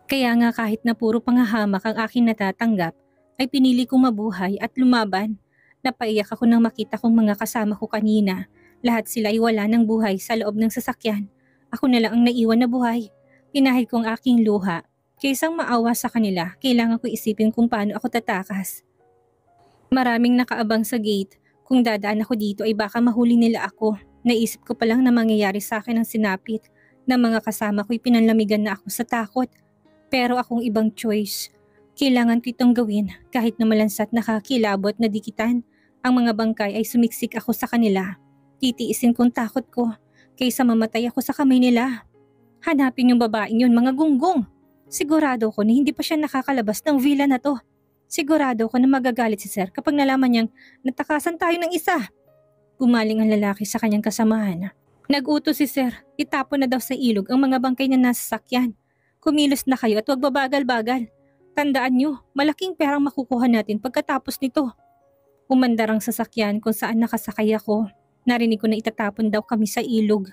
Kaya nga kahit na puro pangahamak ang aking natatanggap, ay pinili kong mabuhay at lumaban. Napaiyak ako nang makita kong mga kasama ko kanina. Lahat sila ay wala ng buhay sa loob ng sasakyan. Ako na lang ang naiwan na buhay. Pinahid ko ang aking luha. Kaysang maawa sa kanila, kailangan ko isipin kung paano ako tatakas. Maraming nakaabang sa gate. Kung dadaan ako dito ay baka mahuli nila ako. Naisip ko pa lang na mangyayari sa akin ang sinapit. Na mga kasama ko'y pinanlamigan na ako sa takot. Pero akong ibang choice. Kailangan ko itong gawin kahit na malansat nakakilabot na dikitan. Ang mga bangkay ay sumiksik ako sa kanila. Titiisin kong takot ko kaysa mamatay ako sa kamay nila. Hanapin yung babaeng yun mga gunggong. Sigurado ko na hindi pa siya nakakalabas ng villa na to. Sigurado ko na magagalit si Sir kapag nalaman niyang natakasan tayo ng isa. Pumaling ang lalaki sa kanyang kasamahan. Nag-utos si Sir, itapon na daw sa ilog ang mga bangkay na nasa sakyan. Kumilos na kayo at huwag babagal-bagal. Tandaan niyo, malaking perang makukuha natin pagkatapos nito. Umandar ang sasakyan kung saan nakasakay ako. Narinig ko na itatapon daw kami sa ilog.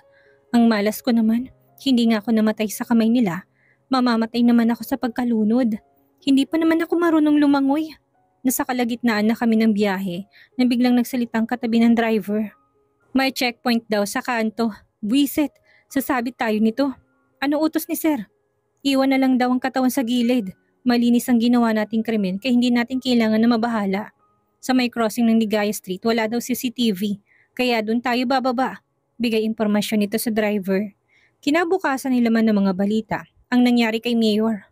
Ang malas ko naman, hindi nga ako namatay sa kamay nila. Mamamatay naman ako sa pagkalunod. Hindi pa naman ako marunong lumangoy. Nasa kalagitnaan na kami ng biyahe na biglang nagsalitang katabi ng driver. May checkpoint daw sa kanto. Buisit, sasabit tayo nito. Ano utos ni Sir? Iwan na lang daw ang katawan sa gilid. Malinis ang ginawa nating krimen kaya hindi natin kailangan na mabahala. Sa may crossing ng Ligaya Street wala daw CCTV. Kaya doon tayo bababa. Bigay impormasyon nito sa driver. Kinabukasan nilaman ng mga balita ang nangyari kay Mayor.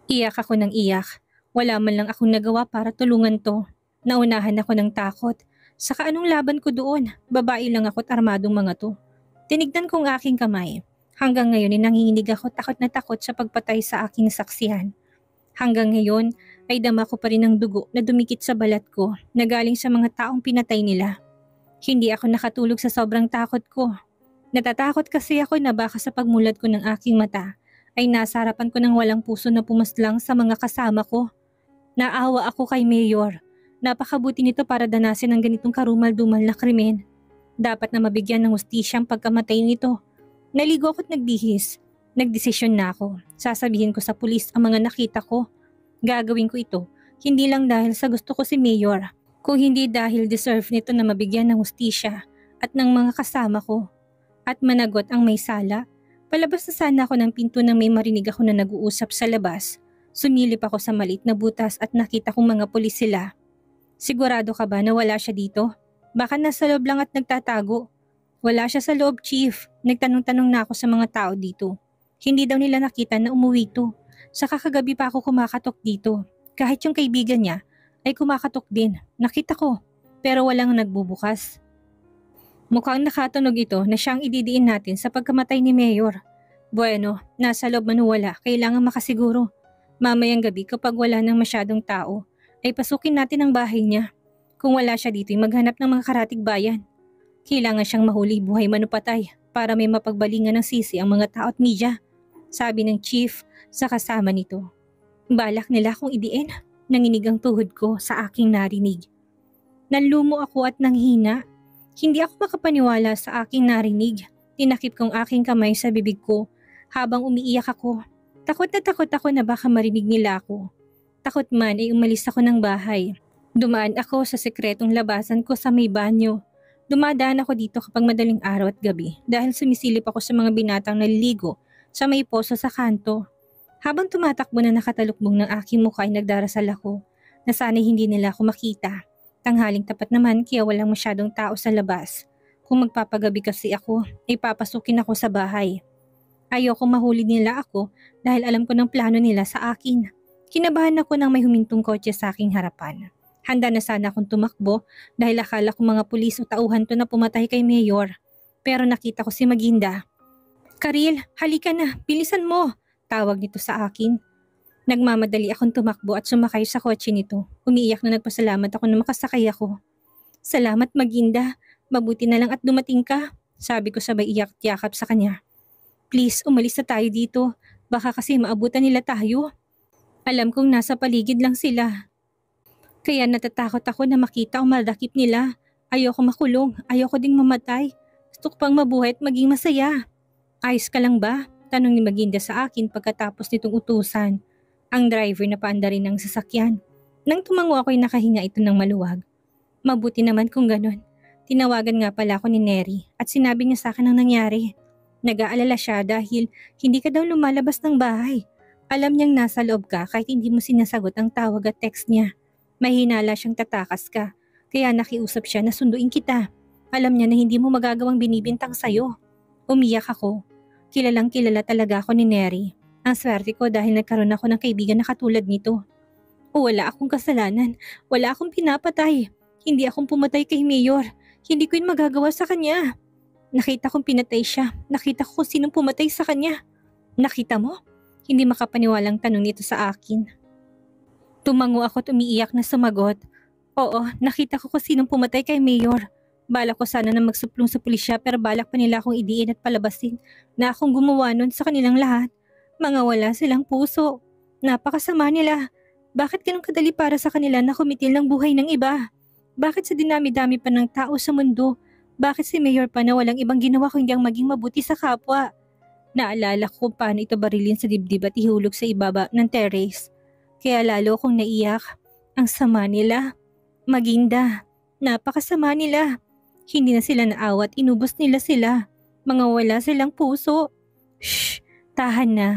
Iyak ako ng iyak. Wala man lang akong nagawa para tulungan to. Naunahan ako ng takot. Saka anong laban ko doon? Babae lang ako at armadong mga to. Tinignan kong aking kamay. Hanggang ngayon ay nanginginig ako takot na takot sa pagpatay sa aking saksihan. Hanggang ngayon ay dama ko pa rin ang dugo na dumikit sa balat ko na galing sa mga taong pinatay nila. Hindi ako nakatulog sa sobrang takot ko. Natatakot kasi ako na baka sa pagmulat ko ng aking mata ay nasa harapan ko ng walang puso na pumaslang sa mga kasama ko. Naawa ako kay Mayor. Napakabuti nito para danasin ang ganitong karumal-dumal na krimen. Dapat na mabigyan ng hustisya ang pagkamatay nito. Naligo ako't nagbihis. Nagdesisyon na ako. Sasabihin ko sa pulis ang mga nakita ko. Gagawin ko ito, hindi lang dahil sa gusto ko si Mayor, kung hindi dahil deserve nito na mabigyan ng hustisya at ng mga kasama ko. At managot ang may sala. Palabas na sana ako ng pinto nang may marinig ako na nag-uusap sa labas. Sumilip ako sa maliit na butas at nakita kong mga pulis sila. Sigurado ka ba na wala siya dito? Baka nasa loob lang at nagtatago. Wala siya sa loob, Chief. Nagtanong-tanong na ako sa mga tao dito. Hindi daw nila nakita na umuwi to. Saka kagabi pa ako kumakatok dito. Kahit yung kaibigan niya ay kumakatok din. Nakita ko. Pero walang nagbubukas. Mukhang nakatunog ito na siyang ididiin natin sa pagkamatay ni Mayor. Bueno, nasa loob man o wala, kailangan makasiguro. Mamayang gabi kapag wala nang masyadong tao, ay pasukin natin ang bahay niya. Kung wala siya dito, ay maghanap ng mga karatig bayan. Kailangan siyang mahuli buhay man o patay para may mapagbalingan ng sisi ang mga tao at media. Sabi ng chief sa kasama nito. Balak nila kung idiin. Nanginig ang tuhod ko sa aking narinig. Nanlumo ako at nanghina. Hindi ako makapaniwala sa aking narinig. Tinakip kong aking kamay sa bibig ko habang umiiyak ako. Takot ako na baka marinig nila ako. Takot man ay umalis ako ng bahay. Dumaan ako sa sekretong labasan ko sa may banyo. Dumadaan ako dito kapag madaling araw at gabi dahil sumisilip ako sa mga binatang naliligo sa may poso sa kanto. Habang tumatakbo na nakatalukbong ng aking mukha ay nagdarasal ako na sana'y hindi nila ako makita. Tanghaling tapat naman kaya walang masyadong tao sa labas. Kung magpapagabi kasi ako, ay papasukin ako sa bahay. Ayoko mahuli nila ako dahil alam ko ng plano nila sa akin. Kinabahan ako nang may humintong kotse sa aking harapan. Handa na sana akong tumakbo dahil akala ko mga pulis o tauhan to na pumatay kay Mayor. Pero nakita ko si Maginda. Karil, halika na, bilisan mo, tawag nito sa akin. Nagmamadali akong tumakbo at sumakay sa kotse nito. Umiiyak na nagpasalamat ako na makasakay ako. Salamat Maginda, mabuti na lang at dumating ka, sabi ko sabay iyak at yakap sa kanya. Please, umalis na tayo dito. Baka kasi maabutan nila tayo. Alam kong nasa paligid lang sila. Kaya natatakot ako na makita o madakip nila. Ayoko makulong, ayoko ding mamatay. Gusto ko pang mabuhay at maging masaya. Ayos ka lang ba? Tanong ni Maginda sa akin pagkatapos nitong utusan. Ang driver na paanda rin ng sasakyan. Nang tumango ako'y nakahinga ito ng maluwag. Mabuti naman kung ganon. Tinawagan nga pala ako ni Neri at sinabi niya sa akin ang nangyari. Nag-aalala siya dahil hindi ka daw lumalabas ng bahay. Alam niyang nasa loob ka kahit hindi mo sinasagot ang tawag at text niya. Mahinala siyang tatakas ka, kaya nakiusap siya na sunduin kita. Alam niya na hindi mo magagawang binibintang sayo. Umiyak ako. Kilalang kilala talaga ako ni Neri. Ang swerte ko dahil nagkaroon ako ng kaibigan na katulad nito. Wala akong kasalanan. Wala akong pinapatay. Hindi akong pumatay kay Mayor. Hindi ko yun magagawa sa kanya. Nakita kong pinatay siya. Nakita ko kung sinong pumatay sa kanya. Nakita mo? Hindi makapaniwalang tanong nito sa akin. Tumango ako at umiiyak na sumagot. Oo, nakita ko kung sinong pumatay kay Mayor. Balak ko sana na magsuplong sa pulisya pero balak pa nila akong idiin at palabasin na akong gumawa nun sa kanilang lahat. Mga wala silang puso. Napakasama nila. Bakit ganun kadali para sa kanila na kumitil ng buhay ng iba? Bakit sa dinami-dami pa ng tao sa mundo? Bakit si Mayor pa na walang ibang ginawa kundi ang maging mabuti sa kapwa? Naalala ko kung paano ito barilin sa dibdib at ihulog sa ibaba ng terrace. Kaya lalo kong naiyak. Ang sama nila. Maginda. Napakasama nila. Hindi na sila naawat, inubos nila sila. Mga wala silang puso. Shh! Tahan na.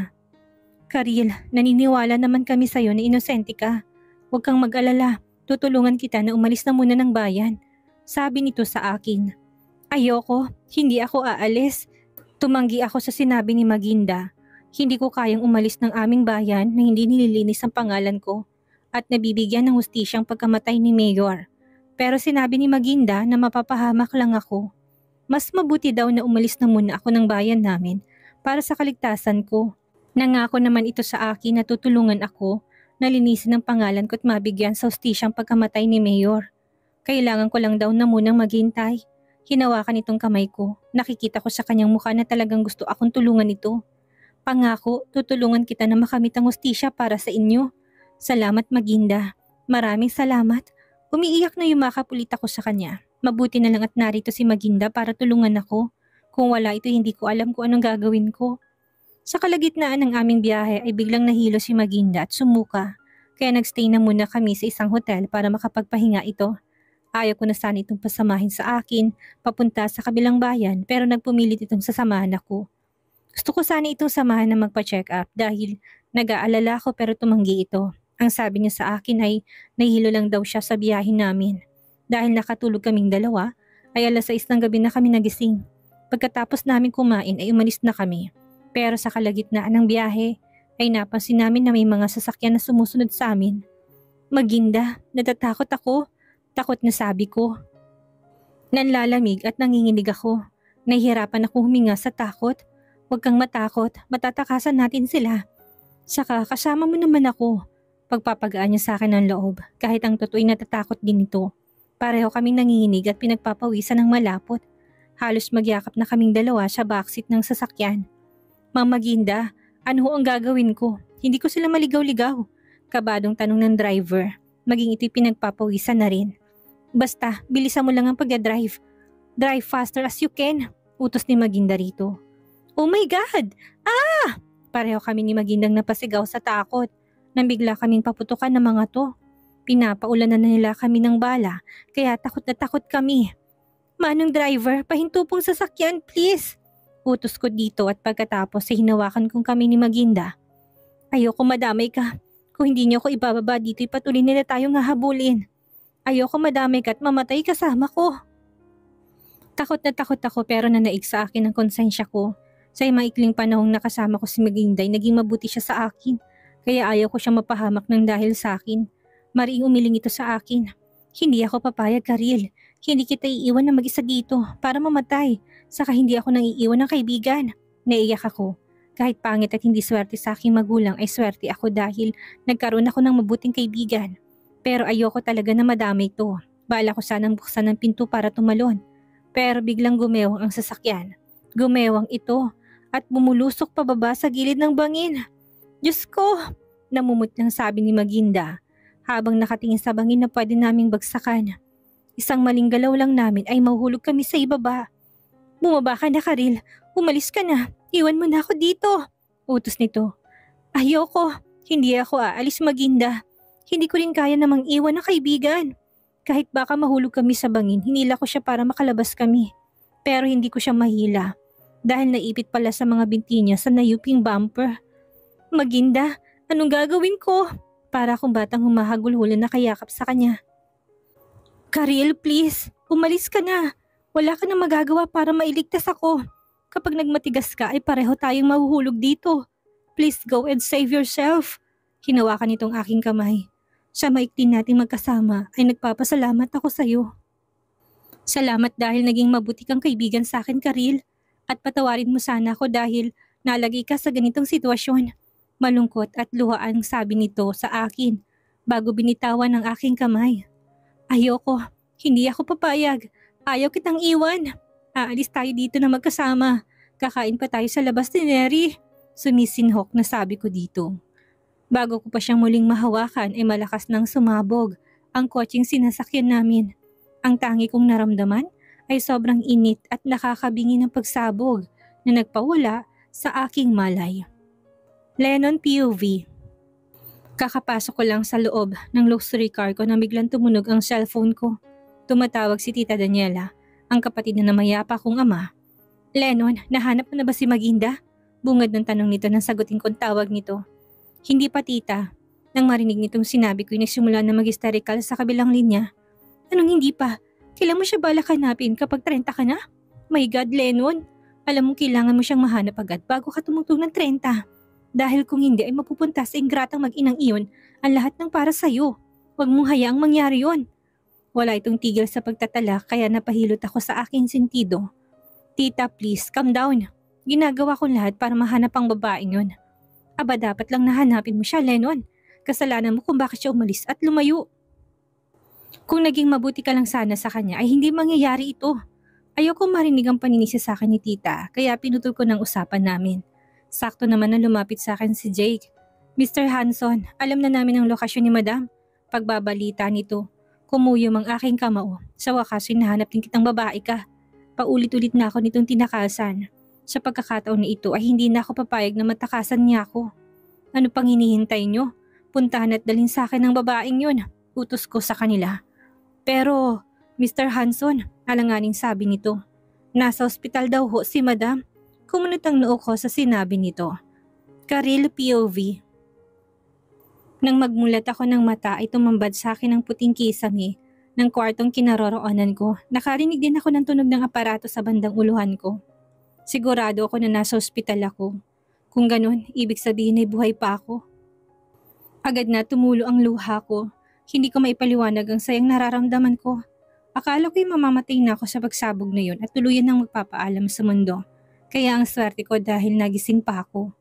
Karil, naniniwala naman kami sa'yo na inosente ka. Huwag kang mag-alala. Tutulungan kita na umalis na muna ng bayan. Sabi nito sa akin. Ayoko, hindi ako aalis. Tumanggi ako sa sinabi ni Maginda. Hindi ko kayang umalis ng aming bayan na hindi nililinis ang pangalan ko at nabibigyan ng hustisyang pagkamatay ni Mayor. Pero sinabi ni Maginda na mapapahamak lang ako. Mas mabuti daw na umalis na muna ako ng bayan namin para sa kaligtasan ko. Nangako naman ito sa akin na tutulungan ako na linisin ang pangalan ko at mabigyan sa hustisyang pagkamatay ni Mayor. Kailangan ko lang daw na munang maghintay. Hinawakan itong kamay ko. Nakikita ko sa kanyang mukha na talagang gusto akong tulungan ito. Pangako, tutulungan kita na makamit ang hustisya para sa inyo. Salamat Maginda. Maraming salamat. Umiiyak na yumakap ulit ako sa kanya. Mabuti na lang at narito si Maginda para tulungan ako. Kung wala ito hindi ko alam kung anong gagawin ko. Sa kalagitnaan ng aming biyahe ay biglang nahilo si Maginda at sumuka. Kaya nagstay na muna kami sa isang hotel para makapagpahinga ito. Ayaw ko na sana itong pasamahin sa akin, papunta sa kabilang bayan pero nagpumilit itong sasamahan ako. Gusto ko sana itong samahan na magpa-check up dahil nag-aalala ko pero tumanggi ito. Ang sabi niya sa akin ay nahihilo lang daw siya sa biyahe namin. Dahil nakatulog kaming dalawa, ay 6:00 ng gabi na kami nagising. Pagkatapos namin kumain ay umalis na kami. Pero sa kalagitnaan ng biyahe ay napansin namin na may mga sasakyan na sumusunod sa amin. Maginda, natatakot ako. Takot na sabi ko. Nanlalamig at nanginginig ako. Nahihirapan ako huminga sa takot. Huwag kang matakot, matatakasan natin sila. Saka kasama mo naman ako. Pagpapagaan niya sa akin ng loob, kahit ang totoo'y natatakot din ito. Pareho kaming nanginginig at pinagpapawisan ng malapot. Halos magyakap na kaming dalawa sa backseat ng sasakyan. Mama Ginda, ano ho ang gagawin ko? Hindi ko sila maligaw-ligaw. Kabadong tanong ng driver, maging ito'y pinagpapawisan na rin. Basta, bilisan mo lang ang pagdadrive. Drive faster as you can, utos ni Maginda rito. Oh my God! Ah! Pareho kami ni Magindang napasigaw sa takot. Nang bigla kaming paputukan ng mga to. Pinapaulanan na nila kami ng bala, kaya takot na takot kami. Manong driver, pahinto pong sasakyan, please. Utos ko dito at pagkatapos ay hinawakan kong kami ni Maginda. Ayoko madamay ka. Kung hindi niyo ko ibababa dito, ipatuloy nila tayong hahabulin. Ayoko madamay ka at mamatay kasama ko. Takot na takot ako pero nanaig sa akin ang konsensya ko. Sa maikling panahong nakasama ko si Maginda ay naging mabuti siya sa akin. Kaya ayaw ko siyang mapahamak ng dahil sa akin. Mariing umiling ito sa akin. Hindi ako papayag, Karil. Hindi kita iiwan na mag-isa dito para mamatay. Saka hindi ako nang iiwan ng kaibigan. Naiyak ako. Kahit pangit at hindi swerte sa aking magulang ay swerte ako dahil nagkaroon ako ng mabuting kaibigan. Pero ayoko talaga na madamay ito. Bala ko sanang buksan ng pinto para tumalon. Pero biglang gumewang ang sasakyan. Gumewang ito at bumulusok pababa sa gilid ng bangin. Diyos ko! Namumutlang sabi ni Maginda habang nakatingin sa bangin na pwede naming bagsakan. Isang maling galaw lang namin ay mahuhulog kami sa ibaba. Bumaba ka na, Karil. Umalis ka na. Iwan mo na ako dito. Utos nito. Ayoko. Hindi ako aalis, Maginda. Hindi ko rin kaya namang iwan ng kaibigan. Kahit baka mahulog kami sa bangin, hinila ko siya para makalabas kami. Pero hindi ko siya mahila. Dahil naipit pala sa mga binti niya sa nayuping bumper. Maginda, anong gagawin ko? Para akong batang humahagulhulan na kayakap sa kanya. Karil, please, umalis ka na. Wala ka na magagawa para mailigtas ako. Kapag nagmatigas ka ay pareho tayong mahuhulog dito. Please go and save yourself. Hinawakan itong aking kamay. Sa maikli nating magkasama ay nagpapasalamat ako sa iyo. Salamat dahil naging mabuti kang kaibigan sa akin, Karil. At patawarin mo sana ako dahil nalagay ka sa ganitong sitwasyon. Malungkot at luha ang sabi nito sa akin bago binitawan ng aking kamay. Ayoko, hindi ako papayag. Ayaw kitang iwan. Aalis tayo dito na magkasama. Kakain pa tayo sa labas ni Neri. Sumisinhok na sabi ko dito. Bago ko pa siyang muling mahawakan ay malakas nang sumabog ang kotseng sinasakyan namin. Ang tangi kong naramdaman ay sobrang init at nakakabingi ng pagsabog na nagpawala sa aking malay. Lennon POV. Kakapasok ko lang sa loob ng luxury car ko nang biglang tumunog ang cellphone ko. Tumatawag si Tita Daniela, ang kapatid na namayapa kong ama. Lennon, nahanap mo na ba si Maginda? Bungad ng tanong nito nang sagutin kong tawag nito. Hindi pa, tita. Nang marinig nitong sinabi ko'y nagsimula na mag-hysterical sa kabilang linya. Anong hindi pa? Kailan mo siya balak hanapin kapag 30 ka na? My God, Lennon. Alam mo kailangan mo siyang mahanap agad bago ka tumutong ng 30. Dahil kung hindi ay mapupunta sa ingratang mag-inang iyon ang lahat ng para sa'yo. Huwag mong hayaang mangyari yon. Wala itong tigil sa pagtatala kaya napahilot ako sa aking sentido. Tita, please, calm down. Ginagawa ko lahat para mahanap ang babaeng yon. Aba dapat lang nahanapin mo siya, Lennon. Kasalanan mo kung bakit siya umalis at lumayo. Kung naging mabuti ka lang sana sa kanya ay hindi mangyayari ito. Ayoko marinig ang paninisi sa akin ni tita kaya pinutol ko ng usapan namin. Sakto naman na lumapit sa akin si Jake. Mr. Hanson, alam na namin ang lokasyon ni Madam. Pagbabalita nito, kumuyom ang aking kamao. Sa wakas hinahanap din kitang babae ka. Paulit-ulit na ako nitong tinakasan. Sa pagkakataon na ito ay hindi na ako papayag na matakasan niya ako. Ano pang hinihintay niyo? Puntahan at dalhin sa akin ng babaeng yun. Utos ko sa kanila. Pero, Mr. Hanson, alanganing sabi nito. Nasa ospital daw ho si Madam. Kumunot ang noo ko sa sinabi nito. Karil POV. Nang magmulat ako ng mata ay tumambad sa akin ang puting kisame ng kwartong kinaroroonan ko. Nakarinig din ako ng tunog ng aparato sa bandang uluhan ko. Sigurado ako na nasa ospital ako. Kung ganun, ibig sabihin ay buhay pa ako. Agad na tumulo ang luha ko. Hindi ko maipaliwanag ang sayang nararamdaman ko. Akala ko'y mamamatay na ako sa pagsabog na yun at tuluyan nang magpapaalam sa mundo. Kaya ang swerte ko dahil nagising pa ako.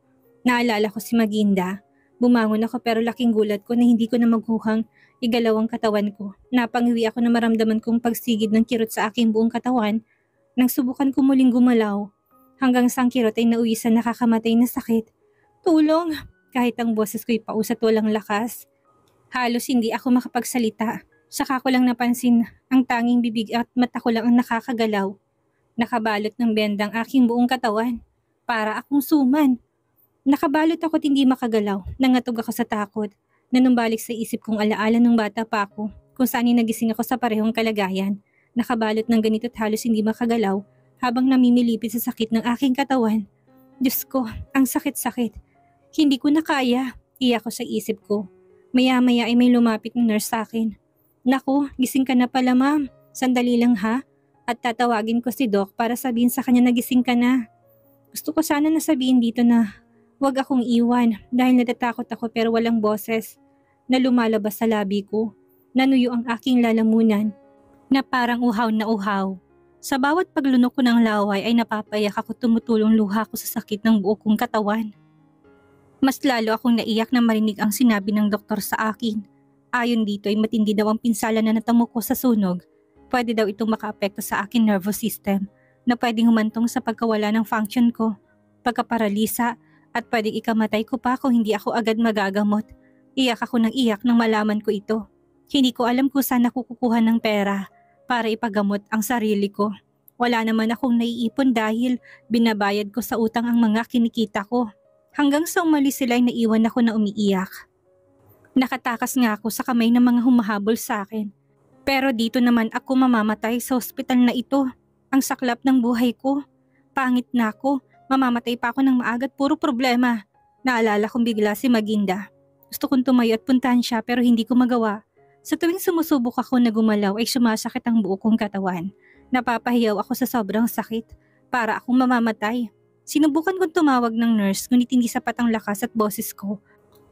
Naalala ko si Maginda. Bumangon ako pero laking gulat ko na hindi ko na maghuhang igalaw ang katawan ko. Napangiwi ako na maramdaman kong pagsigid ng kirot sa aking buong katawan. Nang subukan ko muling gumalaw, hanggang sa ang kirot ay nauwi sa nakakamatay na sakit. Tulong! Kahit ang boses ko'y pausat walang lakas. Halos hindi ako makapagsalita. Saka ko lang napansin ang tanging bibig at mata ko lang ang nakakagalaw. Nakabalot ng bendang aking buong katawan. Para akong suman. Nakabalot ako't hindi makagalaw. Nangatog ako sa takot. Nanumbalik sa isip kong alaala ng bata pa ako. Kung saan nagising ako sa parehong kalagayan. Nakabalot ng ganito't halos hindi makagalaw habang namimilipit sa sakit ng aking katawan. Diyos ko, ang sakit-sakit. Hindi ko na kaya. Iyak ko sa isip ko. Maya-maya ay may lumapit na nurse sa akin. Naku, gising ka na pala ma'am. Sandali lang ha. At tatawagin ko si Doc para sabihin sa kanya na gising ka na. Gusto ko sana nasabihin dito na huwag akong iwan dahil natatakot ako pero walang boses na lumalabas sa labi ko. Nanuyo ang aking lalamunan na parang uhaw na uhaw. Sa bawat paglunok ko ng laway ay napapayak ako tumutulong luha ko sa sakit ng buo kong katawan. Mas lalo akong naiyak na marinig ang sinabi ng doktor sa akin. Ayon dito ay matindi daw ang pinsala na natamo ko sa sunog. Pwede daw itong makaapekto sa aking nervous system na pwedeng humantong sa pagkawala ng function ko, pagkaparalisa at pwedeng ikamatay ko pa kung hindi ako agad magagamot. Iyak ako ng iyak nang malaman ko ito. Hindi ko alam kung saan ako kukuha ng pera para ipagamot ang sarili ko. Wala naman akong naiipon dahil binabayad ko sa utang ang mga kinikita ko. Hanggang sa umalis sila ay naiwan ako na umiiyak. Nakatakas nga ako sa kamay ng mga humahabol sa akin. Pero dito naman ako mamamatay sa ospital na ito. Ang saklap ng buhay ko. Pangit na ako. Mamamatay pa ako ng maaga at puro problema. Naalala kong bigla si Maginda. Gusto kong tumayo at puntahan siya pero hindi ko magawa. Sa tuwing sumusubok ako na gumalaw ay sumasakit ang buo kong katawan. Napapahiyaw ako sa sobrang sakit. Para akong mamamatay. Sinubukan kong tumawag ng nurse ngunit hindi sapat ang lakas at boses ko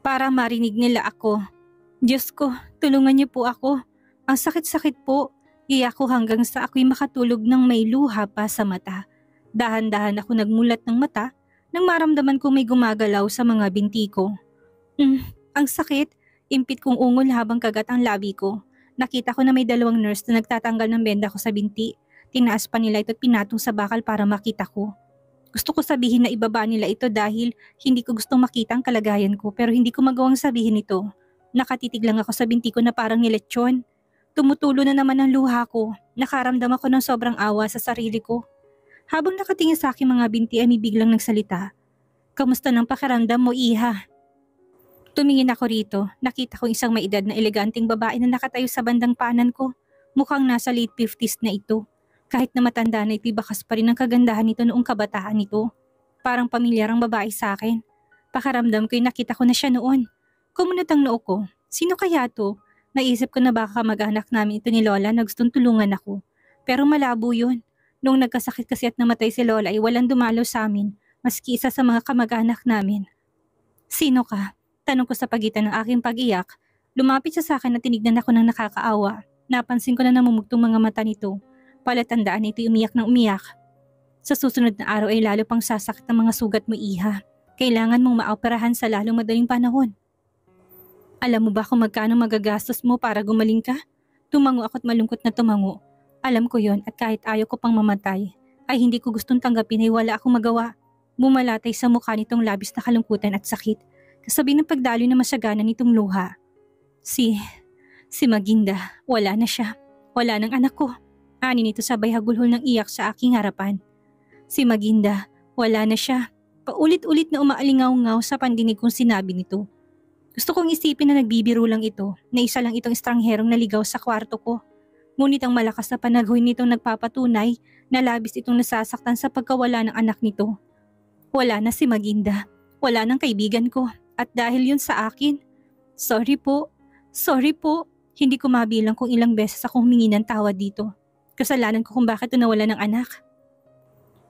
para marinig nila ako. Diyos ko, tulungan niyo po ako. Ang sakit-sakit po. Iyak ko hanggang sa ako'y makatulog ng may luha pa sa mata. Dahan-dahan ako nagmulat ng mata nang maramdaman kong may gumagalaw sa mga binti ko. Ang sakit. Impit kong ungol habang kagat ang labi ko. Nakita ko na may dalawang nurse na nagtatanggal ng benda ko sa binti. Tinaas pa nila ito at pinatong sa bakal para makita ko. Gusto ko sabihin na ibaba nila ito dahil hindi ko gustong makita ang kalagayan ko pero hindi ko magawang sabihin ito. Nakatitig lang ako sa binti ko na parang niletsyon. Tumutulo na naman ang luha ko. Nakaramdam ako ng sobrang awa sa sarili ko. Habang nakatingin sa aking mga binti ay may biglang nagsalita. Kamusta ng pakiramdam mo, Iha? Tumingin ako rito. Nakita ko isang may edad na eleganteng babae na nakatayo sa bandang panan ko. Mukhang nasa late 50s na ito. Kahit na matanda na ito'y bakas pa rin ang kagandahan nito noong kabataan nito. Parang pamilyar ang babae sa akin. Pakaramdam ko'y nakita ko na siya noon. Kumunot ang noo ko. Sino kaya to? Naisip ko na baka kamag-anak namin ito ni Lola na gustong tulungan ako. Pero malabo yun. Noong nagkasakit kasi at namatay si Lola ay walang dumalaw sa amin, maski isa sa mga kamag-anak namin. Sino ka? Tanong ko sa pagitan ng aking pag-iyak. Lumapit siya sa akin at tinignan ako ng nakakaawa. Napansin ko na namumugtong mga mata nito. Palatandaan na ito'y umiyak ng umiyak. Sa susunod na araw ay lalo pang sasakit ang mga sugat mo, Iha. Kailangan mong maoperahan sa lalong madaling panahon. Alam mo ba kung magkano magagastos mo para gumaling ka? Tumango ako't malungkot na tumango. Alam ko yon at kahit ayaw ko pang mamatay, ay hindi ko gustong tanggapin ay wala akong magawa. Bumalatay sa mukha nitong labis na kalungkutan at sakit. Kasabi ng pagdaloy na masyagana nitong luha. Si Maginda, wala na siya. Wala ng anak ko. Ani nito sabay hagulhol ng iyak sa aking harapan. Si Maginda, wala na siya. Paulit-ulit na umaalingaw-ngaw sa pandinig kong sinabi nito. Gusto kong isipin na nagbibiro lang ito, na isa lang itong estrangherong naligaw sa kwarto ko. Ngunit ang malakas na panaghoy nitong nagpapatunay na labis itong nasasaktan sa pagkawala ng anak nito. Wala na si Maginda, wala ng kaibigan ko, at dahil yun sa akin. Sorry po, hindi ko mabilang kung ilang beses akong humingi ng tawad dito. Kasalanan ko kung bakit ito nawala ng anak.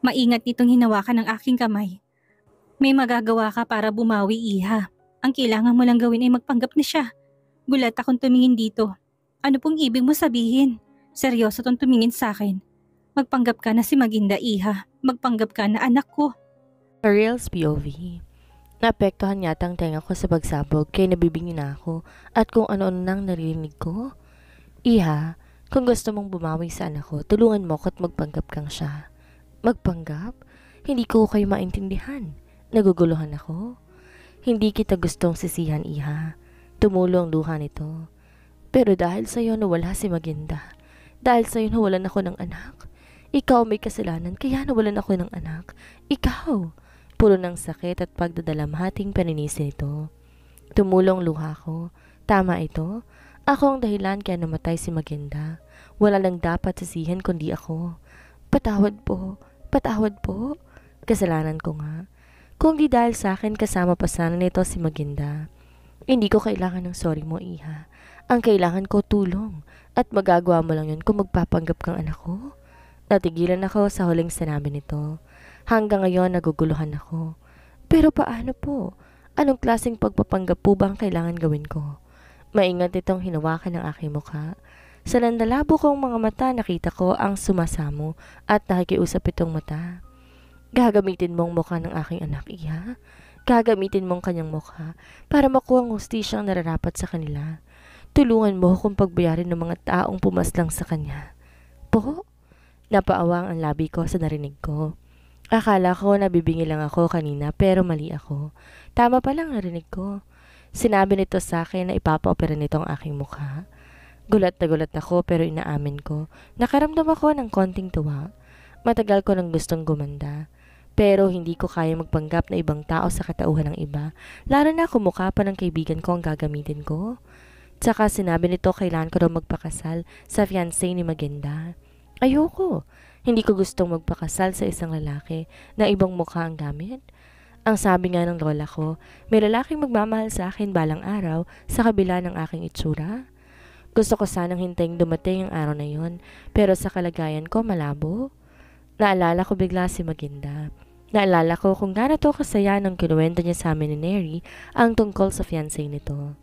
Maingat nitong hinawakan ng aking kamay. May magagawa ka para bumawi, Iha. Ang kailangan mo lang gawin ay magpanggap na siya. Gulat akong tumingin dito. Ano pong ibig mo sabihin? Seryoso tong tumingin sa akin. Magpanggap ka na si Maginda, Iha. Magpanggap ka na anak ko. Ariel's POV. Naapektuhan yata ang tenga ko sa pagsabog kaya nabibingi na ako at kung ano-ano nang naririnig ko. Iha, kung gusto mong bumawi sa anak ko, tulungan mo ko at magpanggap kang siya. Magpanggap? Hindi ko kayo maintindihan. Naguguluhan ako. Hindi kita gustong sisihan, Iha. Tumulo ang luha nito. Pero dahil sa'yo nawala si Maginda. Dahil sa'yo nawalan ako ng anak. Ikaw may kasalanan kaya nawalan ako ng anak. Ikaw. Pulo ng sakit at pagdadalamhating paninis nito. Tumulong luha ko. Tama ito. Ako ang dahilan kaya namatay si Maginda. Wala lang dapat sisihin kundi ako. Patawad po. Patawad po. Kasalanan ko nga. Kung di dahil sa akin kasama pa sana nito si Maginda. Hindi ko kailangan ng sorry mo, Iha. Ang kailangan ko tulong. At magagawa mo lang yun kung magpapanggap kang anak ko. Natigilan ako sa huling sinabi nito. Hanggang ngayon naguguluhan ako. Pero paano po? Anong klaseng pagpapanggap po ba ang kailangan gawin ko? Maingat itong hinawakan ng aking mukha. Sa landalabo kong mga mata nakita ko ang sumasamo at nakikiusap itong mata. Gagamitin mong mukha ng aking anak, Iha. Gagamitin mong kanyang mukha para makuha ang hustisyang nararapat sa kanila. Tulungan mo kung pagbayarin ng mga taong pumaslang sa kanya. Po? Napaawang ang labi ko sa narinig ko. Akala ko nabibingi lang ako kanina pero mali ako. Tama pa lang narinig ko. Sinabi nito sa akin na ipapa-opera nito ang aking mukha. Gulat na gulat ako pero inaamin ko. Nakaramdam ako ng konting tuwa. Matagal ko nang gustong gumanda. Pero hindi ko kaya magpanggap na ibang tao sa katauhan ng iba. Lalo na kumukha pa ng kaibigan ko ang gagamitin ko. Tsaka sinabi nito kailangan ko daw magpakasal sa fiancé ni Maginda. Ayoko. Hindi ko gustong magpakasal sa isang lalaki na ibang mukha ang gamit. Ang sabi nga ng lola ko, may lalaking magmamahal sa akin balang araw sa kabila ng aking itsura. Gusto ko sanang hintayin dumating ang araw na yon, pero sa kalagayan ko malabo. Naalala ko bigla si Maginda. Naalala ko kung gaano to kasaya nang kinuwento niya sa amin ni Neri ang tungkol sa fiancé nito.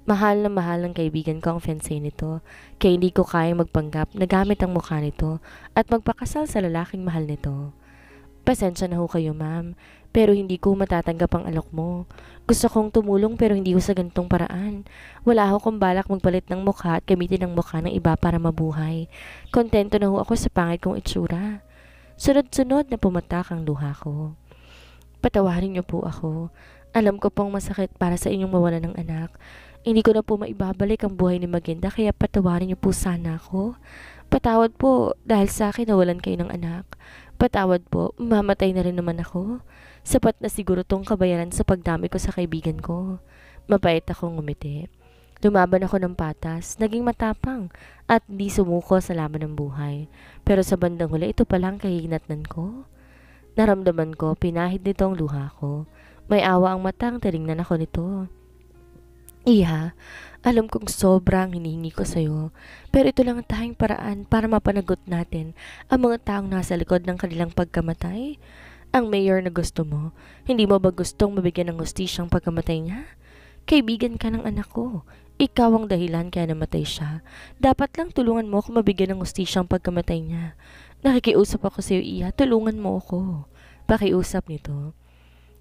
Mahal na mahal ng kaibigan ko ang fiancé nito, kaya hindi ko kayang magpanggap na gamit ang mukha nito at magpakasal sa lalaking mahal nito. Pasensya na ho kayo, ma'am, pero hindi ko matatanggap ang alok mo. Gusto kong tumulong pero hindi ko sa ganitong paraan. Wala ho kong balak magpalit ng mukha at gamitin ang mukha ng iba para mabuhay. Kontento na ho ako sa pangit kong itsura. Sunod-sunod na pumatak ang luha ko. Patawarin niyo po ako. Alam ko pong masakit para sa inyong mawalan ng anak. Hindi ko na po maibabalik ang buhay ni Maginda kaya patawarin niyo po sana ako. Patawad po dahil sa akin nawalan kayo ng anak. Patawad po, mamatay na rin naman ako. Sapat na siguro tong kabayaran sa pagdami ko sa kaibigan ko. Mabait akong ngumiti. Lumaban ako ng patas, naging matapang at di sumuko sa laban ng buhay. Pero sa bandang huli, ito palang kahihinatnan ko. Naramdaman ko, pinahid nito ang luha ko. May awa ang matang, tinignan ako nito. Iha, alam kong sobrang hinihingi ko sa'yo, pero ito lang ang tanging paraan para mapanagot natin ang mga taong nasa likod ng kanilang pagkamatay. Ang mayor na gusto mo, hindi mo ba gustong mabigyan ng hustisyang pagkamatay niya? Kaibigan ka ng anak ko. Ikaw ang dahilan kaya namatay siya. Dapat lang tulungan mo ako mabigyan ng hustisyang pagkamatay niya. Nakikiusap ako sa iyo, Iha. Tulungan mo ako. Pakiusap nito.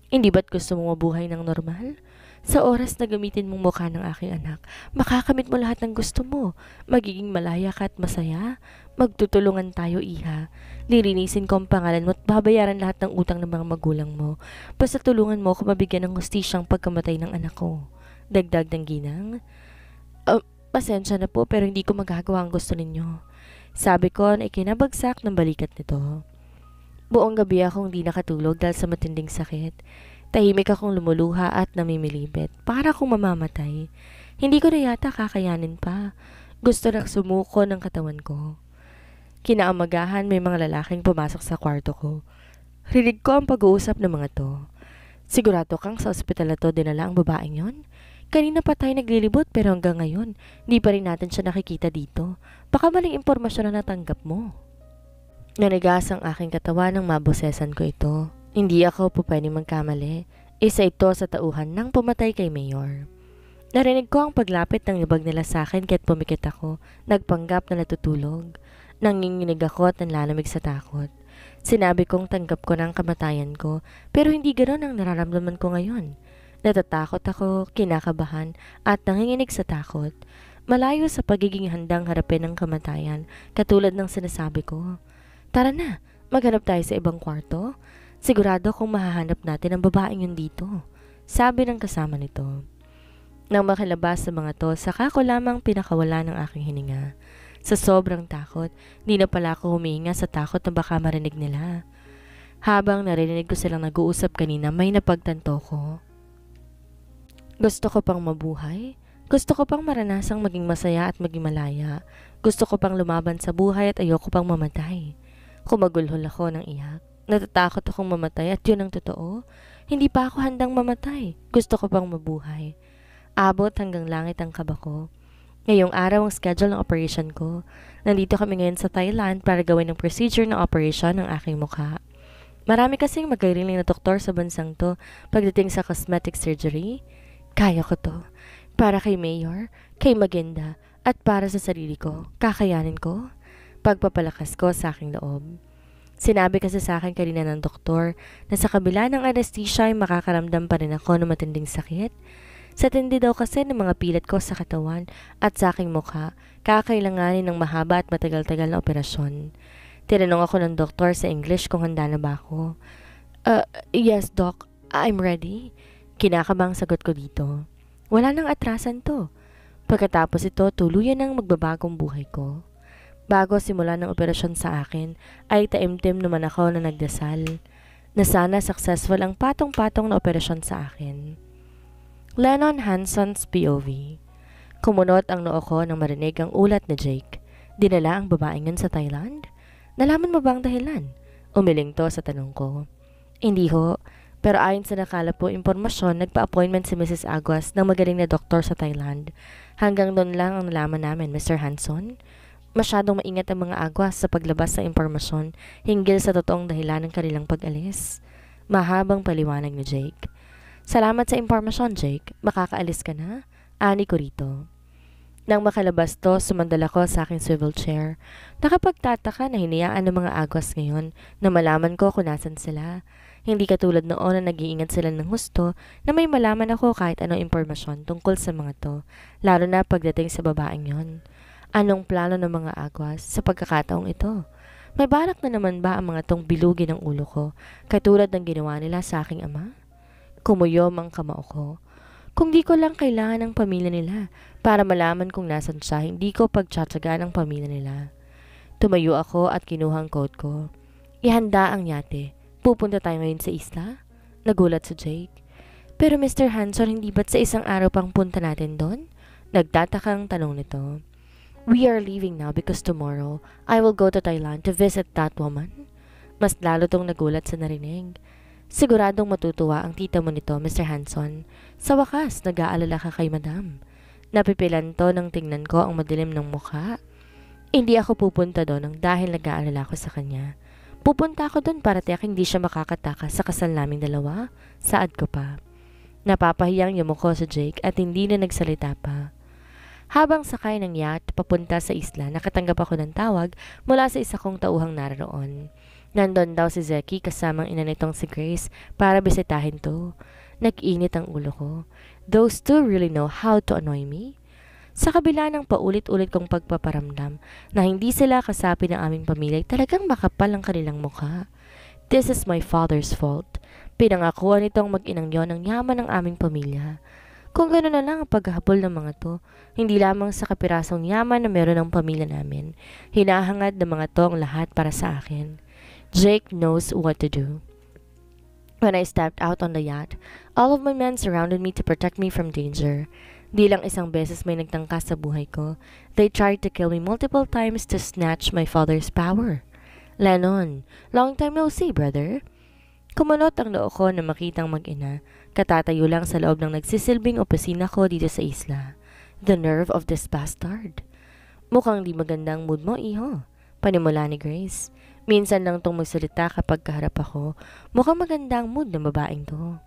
Hindi ba't gusto mo mabuhay ng normal? Sa oras na gamitin mong mukha ng aking anak, makakamit mo lahat ng gusto mo. Magiging malaya ka at masaya. Magtutulungan tayo, Iha. Lilinisin ko ang pangalan mo at babayaran lahat ng utang ng mga magulang mo. Basta tulungan mo ako mabigyan ng hustisyang pagkamatay ng anak ko. Dagdag ng ginang. Pasensya na po pero hindi ko magagawa ang gusto ninyo. Sabi ko na ikinabagsak ng balikat nito. Buong gabi akong di nakatulog dahil sa matinding sakit. Tahimik akong lumuluha at namimilibit. Para akong mamamatay. Hindi ko na yata kakayanin pa. Gusto na sumuko ng katawan ko. Kinaamagahan may mga lalaking pumasok sa kwarto ko. Rinig ko ang pag-uusap ng mga to. Sigurado kang sa ospital na to dinala ang babaeng yon? Kanina pa tayo naglilibot pero hanggang ngayon, di pa rin natin siya nakikita dito. Baka maling impormasyon na natanggap mo. Nanigas ang aking katawan nang mabosesan ko ito. Hindi ako po pwedeng magkamali. Isa ito sa tauhan ng pumatay kay Mayor. Narinig ko ang paglapit ng libag nila sa akin kaya't pumikit ako. Nagpanggap na natutulog. Nanginginig ako at nanlalamig sa takot. Sinabi kong tanggap ko ng kamatayan ko, pero hindi ganoon ang nararamdaman ko ngayon. Natatakot ako, kinakabahan, at nanginginig sa takot. Malayo sa pagiging handang harapin ang kamatayan, katulad ng sinasabi ko. Tara na, maghanap tayo sa ibang kwarto. Sigurado kung mahahanap natin ang babaeng yun dito, sabi ng kasama nito. Nang makilabas sa mga to, saka ko lamang pinakawala ng aking hininga. Sa sobrang takot, di na pala ako humihinga sa takot na baka marinig nila. Habang narinig ko silang nag-uusap kanina, may napagtanto ko. Gusto ko pang mabuhay. Gusto ko pang maranasang maging masaya at maging malaya. Gusto ko pang lumaban sa buhay at ayoko pang mamatay. Kumagulhol ako ng iyak. Natatakot akong mamatay at yun ang totoo. Hindi pa ako handang mamatay. Gusto ko pang mabuhay. Abot hanggang langit ang kaba ko. Ngayong araw ang schedule ng operation ko. Nandito kami ngayon sa Thailand para gawin ang procedure ng operation ng aking mukha. Marami kasing magagaling na doktor sa bansang to pagdating sa cosmetic surgery. Kaya ko to. Para kay Mayor, kay Magenda, at para sa sarili ko. Kakayanin ko. Pagpapalakas ko sa aking loob. Sinabi kasi sa akin kanina ng doktor na sa kabila ng anesthesia ay makakaramdam pa rin ako ng matinding sakit. Sa tindi daw kasi ng mga pilat ko sa katawan at sa aking mukha, kakailanganin ng mahaba at matagal-tagal na operasyon. Tinanong ako ng doktor sa English kung handa na ba ako. Yes, Doc. I'm ready. Kinakabang sagot ko dito. Wala nang atrasan to. Pagkatapos ito, tuluyan ang magbabagong buhay ko. Bago simula ng operasyon sa akin, ay taimtim naman ako na nagdasal na sana successful ang patong-patong na operasyon sa akin. Lennon Hanson's POV. Kumunot ang noo ko nang marinig ang ulat ni Jake. Dinala ang babaeng yun sa Thailand? Nalaman mo ba ang dahilan? Umiling to sa tanong ko. Hindi ho, pero ayon sa nakala po impormasyon, nagpa-appointment si Mrs. Aguas ng magaling na doktor sa Thailand. Hanggang doon lang ang nalaman namin, Mr. Hanson. Masyadong maingat ang mga Aguas sa paglabas ng impormasyon hinggil sa totoong dahilan ng kanilang pag-alis. Mahabang paliwanag ni Jake. Salamat sa impormasyon, Jake. Makakaalis ka na? Ani ko rito. Nang makalabas to, sumandal ako sa aking swivel chair. Nakapagtataka na hinayaan ng mga Aguas ngayon na malaman ko kung nasan sila. Hindi katulad noon na nag-iingat sila ng husto na may malaman ako kahit anong impormasyon tungkol sa mga to, lalo na pagdating sa babaeng yon. Anong plano ng mga Aguas sa pagkakataong ito? May balak na naman ba ang mga tong bilugin ng ulo ko, katulad ng ginawa nila sa aking ama? Kumuyom ang kamao ko. Kung di ko lang kailangan ng pamilya nila para malaman kung nasan siya, hindi ko pagtsatsagaan ang pamilya nila. Tumayo ako at kinuha ang coat ko. Ihanda ang yate. Pupunta tayo ngayon sa isla? Nagulat si Jake. Pero Mr. Hanson, hindi ba't sa isang araw pang punta natin doon? Nagtatakang tanong nito. We are leaving now because tomorrow I will go to Thailand to visit that woman. Mas lalo tong nagulat sa narinig. Siguradong matutuwa ang tita mo nito, Mr. Hanson. Sa wakas, nag-aalala ka kay Madam. Napipilan to nang tingnan ko ang madilim ng mukha. Hindi ako pupunta doon dahil nag-aalala ko sa kanya. Pupunta ako doon para tiyak hindi siya makakatakas sa kasal naming dalawa. Saad ko pa. Napapahiyang yumuko si Jake at hindi na nagsalita pa. Habang sakay ng yacht papunta sa isla, nakatanggap ako ng tawag mula sa isa kong tauhang naroon. Nandun daw si Zeki kasamang ina nitong si Grace para bisitahin to. Nag-init ang ulo ko. Those two really know how to annoy me. Sa kabila ng paulit-ulit kong pagpaparamdam na hindi sila kasapi ng aming pamilya, talagang makapal ang kanilang mukha. This is my father's fault. Pinangakuan nitong mag-inang yon ang yaman ng aming pamilya. Kung gano'n na lang ang paghahabol ng mga to, hindi lamang sa kapirasong yaman na meron ng pamilya namin, hinahangad ng mga to ang lahat para sa akin. Jake knows what to do. When I stepped out on the yacht, all of my men surrounded me to protect me from danger. Di lang isang beses may nagtangka sa buhay ko. They tried to kill me multiple times to snatch my father's power. Lennon, long time no see, brother. Kumunot ang noo ko na makitang mag-ina. Katatayo lang sa loob ng nagsisilbing opisina ko dito sa isla. The nerve of this bastard. Mukhang di magandang mood mo, iho. Panimula ni Grace. Minsan lang tong magsalita kapag kaharap ako. Mukhang magandang mood ng babaeng to.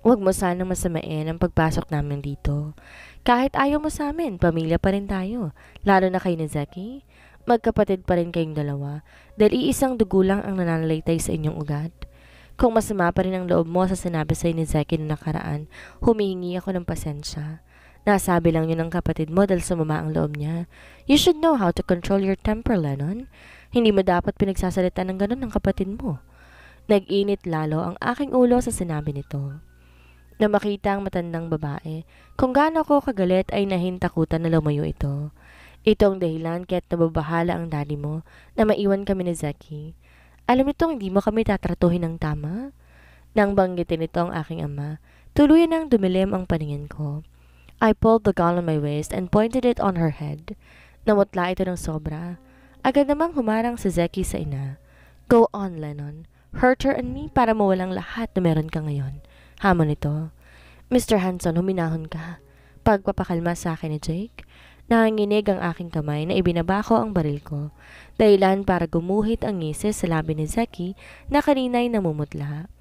Huwag mo sanang masamain ang pagpasok namin dito. Kahit ayaw mo sa amin, pamilya pa rin tayo. Lalo na kay ni Zeki. Magkapatid pa rin kayong dalawa dahil iisang dugo lang ang nananalaytay sa inyong ugat. Kung masama pa rin ang loob mo sa sinabi sa'yo ni Zeki na nakaraan, humihingi ako ng pasensya. Nasabi lang yun ng kapatid mo dahil sumama ang loob niya. You should know how to control your temper, Lennon. Hindi mo dapat pinagsasalita ng ganun ng kapatid mo. Nag-init lalo ang aking ulo sa sinabi nito. Na makita ang matandang babae, kung gaano ako kagalit ay nahintakutan na lumayo ito. Ito ang dahilan kaya't nababahala ang daddy mo na maiwan kami ni Zeki. Alam nitong hindi mo kami tatratuhin ng tama? Nang banggitin ito ang aking ama, tuluyan ang dumilim ang paningin ko. I pulled the gown on my waist and pointed it on her head. Namutla ito ng sobra. Agad namang humarang si Zeki sa ina. Go on, Lennon. Hurt her and me para mawalang lahat na meron ka ngayon. Hamon ito. Mr. Hanson, huminahon ka. Pagpapakalma sa akin ni Jake. Nanginginig ang aking kamay na ibinaba ko ang baril ko. Dahilan para gumuhit ang ngises sa labi ni Zeki na kanina'y namumutla.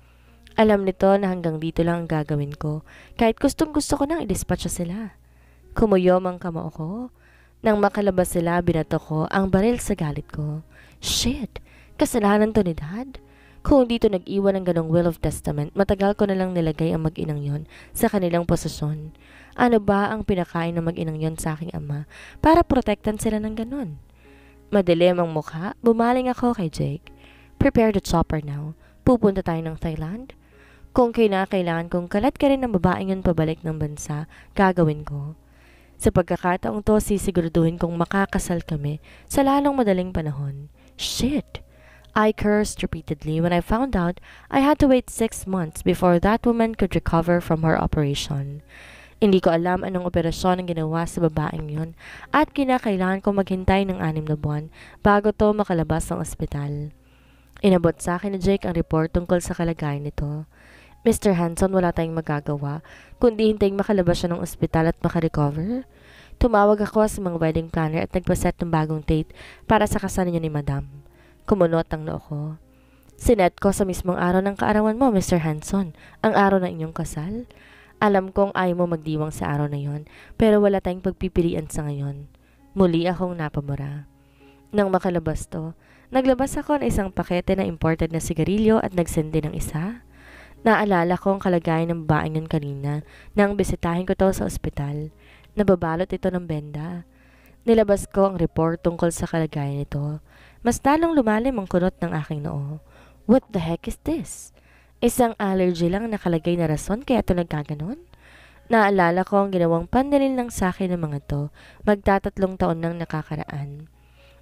Alam nito na hanggang dito lang ang gagawin ko kahit gustong gusto ko nang i-dispatcha sila. Kumuyom ang kamao ko. Nang makalabas sila, binato ko ang baril sa galit ko. Shit! Kasalanan to ni Dad? Kung dito nag-iwan ng ganong will of testament, matagal ko na lang nilagay ang mag-inang yon sa kanilang posisyon. Ano ba ang pinakain ng mag-inang yon sa aking ama para protektan sila ng ganon? Madilim ang mukha, bumaling ako kay Jake. Prepare the chopper now. Pupunta tayo ng Thailand? Kung kailangan kong kalat ka rin ng babaeng yun pabalik ng bansa, gagawin ko. Sa pagkakataong to, sisiguraduhin kong makakasal kami sa lalong madaling panahon. Shit! I cursed repeatedly when I found out I had to wait 6 months before that woman could recover from her operation. Hindi ko alam anong operasyon ang ginawa sa babaeng yun at kinakailangan ko maghintay ng 6 na buwan bago to makalabas ng ospital. Inabot sa akin ni Jake ang report tungkol sa kalagayan nito. Mr. Hanson, wala tayong magagawa kundi hintayin makalabas siya ng ospital at makarecover. Tumawag ako sa mga wedding planner at nagpaset ng bagong date para sa kasal niya ni Madam. Kumunot ang noo ko. Sinet ko sa mismong araw ng kaarawan mo, Mr. Hanson, ang araw ng inyong kasal. Alam kong ayaw mo magdiwang sa araw na yon, pero wala tayong pagpipilian sa ngayon. Muli akong napamura. Nang makalabas to, naglabas ako ng isang pakete na imported na sigarilyo at nagsindi ng isa. Naalala ko ang kalagayan ng babaeng yun kanina nang bisitahin ko to sa ospital. Nababalot ito ng benda. Nilabas ko ang report tungkol sa kalagayan nito. Mas lalong lumalim ang kunot ng aking noo. What the heck is this? Isang allergy lang nakalagay na rason kaya ito nagkaganon? Naalala ko ang ginawang pandalil lang sa akin ng mga to, magtatatlong taon nang nakakaraan.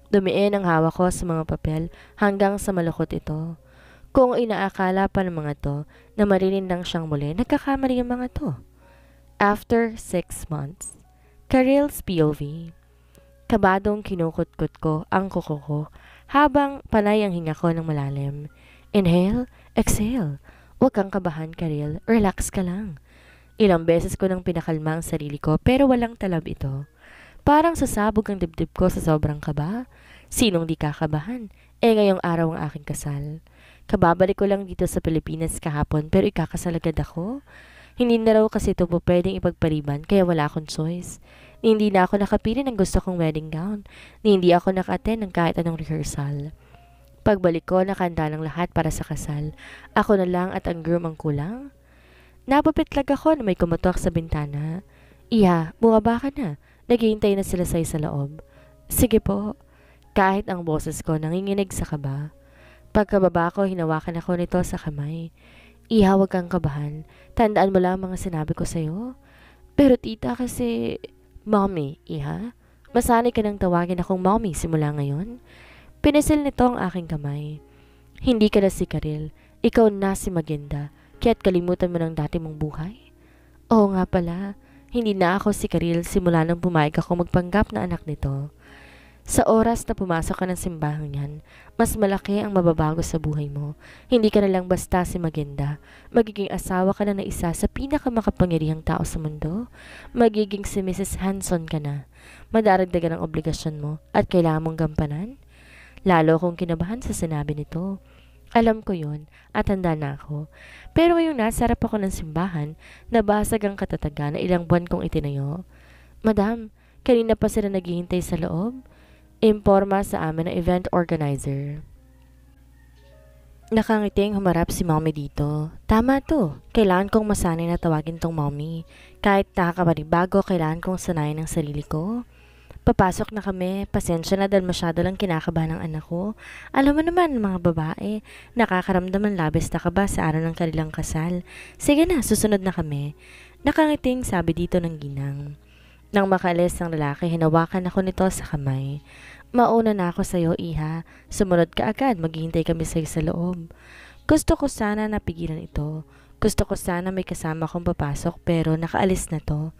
Dumiin ang hawak ko sa mga papel hanggang sa malukot ito. Kung inaakala pa ng mga to na marinin lang siyang muli, nagkakamali ang mga to. After 6 months, Karil's POV. Kabadong kinukutkot ko ang kuko ko habang panay ang hinga ko ng malalim. Inhale, exhale. Huwag kang kabahan, Karil. Relax ka lang. Ilang beses ko nang pinakalma ang sarili ko pero walang talab ito. Parang sasabog ang dibdib ko sa sobrang kaba. Sinong di kakabahan? Ngayong araw ang aking kasal. Kababalik ko lang dito sa Pilipinas kahapon pero ikakasal agad ako. Hindi na raw kasi ito po pwedeng ipagpaliban kaya wala akong choice. Hindi na ako nakapili ng gusto kong wedding gown. Hindi ako naka-attend ng kahit anong rehearsal. Pagbalik ko, nakahanda ng lahat para sa kasal. Ako na lang at ang groom ang kulang. Napapitlag ako na may kumatok sa bintana. Iha, bumaba ka na. Naghihintay na sila sa loob. Sige po. Kahit ang boses ko nanginginig sa kaba. Pagkababa ko, hinawakan ako nito sa kamay. Iha, huwag kang kabahan. Tandaan mo lang mga sinabi ko sa'yo. Pero tita kasi, mommy, iha? Masanay ka nang tawagin akong mommy simula ngayon? Pinisil nito ang aking kamay. Hindi ka na si Karil. Ikaw na si Magenda. Kaya't kalimutan mo ng dati mong buhay? Oo nga pala. Hindi na ako si Karil simula nang pumayag ako magpanggap na anak nito. Sa oras na pumasok ka ng simbahan yan, mas malaki ang mababago sa buhay mo. Hindi ka na lang basta si Magenda. Magiging asawa ka na ng isa sa pinakamakapangyarihang tao sa mundo. Magiging si Mrs. Hanson ka na. Madaragdagan ang obligasyon mo at kailangan mong gampanan. Lalo akong kinabahan sa sinabi nito. Alam ko yon at handa na ako. Pero ngayong nasa harap ako ng simbahan, nabasag ang katatagan na ilang buwan kong itinayo. Madam, kanina pa sila naghihintay sa loob? Imporma sa amin ng event organizer. Nakangiting humarap si mommy dito. Tama to. Kailangan kong masanay na tawagin tong mommy. Kahit nakakapanibago, kailangan kong sanayin ang sarili ko. Papasok na kami. Pasensya na dahil masyado lang kinakabahan ng anak ko. Alam mo naman, mga babae, nakakaramdam ng labis na kaba sa araw ng kanilang kasal. Sige na, susunod na kami. Nakangiting sabi dito ng ginang. Nang makaalis ang lalaki, hinawakan ako nito sa kamay. Mauna na ako sa'yo, iha. Sumunod ka agad, maghihintay kami sa'yo sa loob. Gusto ko sana napigilan ito. Gusto ko sana may kasama kong papasok pero nakaalis na to.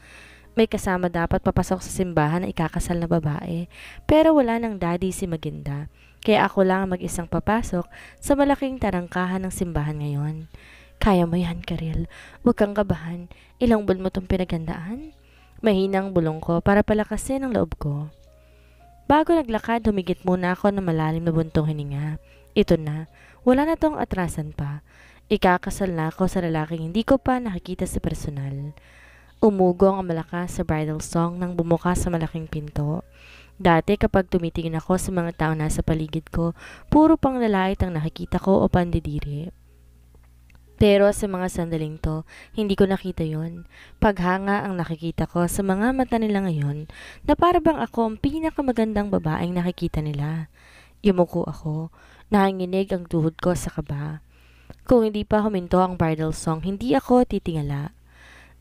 May kasama dapat papasok sa simbahan na ikakasal na babae. Pero wala nang daddy si Magenda. Kaya ako lang ang mag-isang papasok sa malaking tarangkahan ng simbahan ngayon. Kaya mo yan, Karil. Huwag kang kabahan. Ilang buwan mo tong pinagandaan? Mahinang bulong ko para palakasin ang loob ko. Bago naglakad, humigit muna ako ng malalim na buntong hininga. Ito na, wala na tong atrasan pa. Ikakasal na ako sa lalaking hindi ko pa nakikita sa personal. Umugong ang malakas sa bridal song nang bumukas sa malaking pinto. Dati kapag tumitingin ako sa mga tao nasa paligid ko, puro pang lalait ang nakikita ko o pandidiri. Pero sa mga sandaling to, hindi ko nakita yon. Paghanga ang nakikita ko sa mga mata nila ngayon na para bang ako ang pinakamagandang babaeng nakikita nila. Yumuko ako, nanginginig ang tuhod ko sa kaba. Kung hindi pa huminto ang bridal song, hindi ako titingala.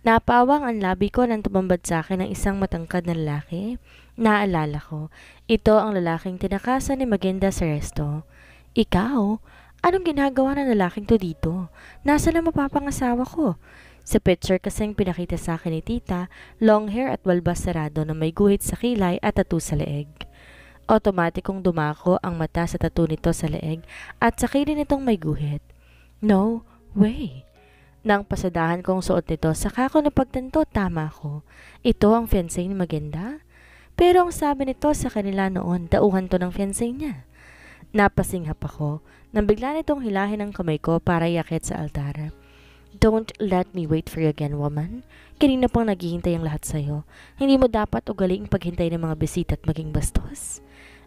Napawang ang labi ko nang tumambad sa akin ng isang matangkad na lalaki. Naalala ko, ito ang lalaking tinakasan ni Magenda sa resto. Ikaw? Anong ginagawa ng lalaking to dito? Nasa na mapapangasawa ko? Sa picture kasing pinakita sa akin ni tita, long hair at balbas sarado na may guhit sa kilay at tattoo sa leeg. Otomatikong dumako ang mata sa tattoo nito sa leeg at sa kilay nitong may guhit. No way! Nang pasadahan kong suot nito, saka ko napagtanto tama ko. Ito ang fiancé ni Magenda? Pero ang sabi nito sa kanila noon, dauhan to ng fiancé niya. Napasinghap ako nang bigla nitong hilahin ang kamay ko para iakit sa altar. Don't let me wait for you again, woman. Kanina pang naghihintay ang lahat sa'yo. Hindi mo dapat ugaling paghintay ng mga bisita at maging bastos.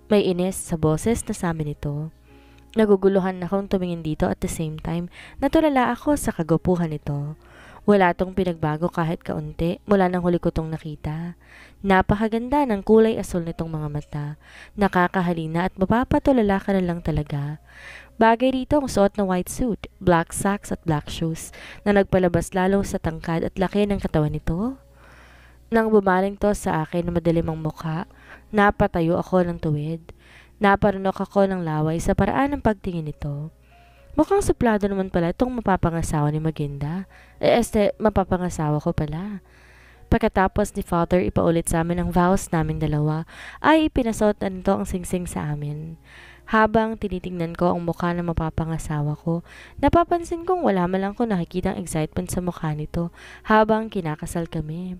May inis sa boses na sabi nito. Naguguluhan akong tumingin dito at the same time, natulala ako sa kagwapuhan nito. Wala tong pinagbago kahit kaunti mula nang huli ko tong nakita. Napakaganda ng kulay asul nitong mga mata. Nakakahalina at mapapatulala ka na lang talaga. Bagay dito ang suot na white suit, black socks at black shoes na nagpalabas lalo sa tangkad at laki ng katawan nito. Nang bumaling to sa akin na madilim ang mukha, napatayo ako ng tuwid. Naparunok ako ng laway sa paraan ng pagtingin nito. Mukhang suplado naman pala itong mapapangasawa ni Magenda. Mapapangasawa ko pala. Pagkatapos ni Father ipaulit sa amin ang vows namin dalawa, ay ipinasuot na nito ang singsing sa amin. Habang tinitingnan ko ang mukha ng mapapangasawa ko, napapansin kong wala man lang ko nakikitang excitement sa mukha nito habang kinakasal kami.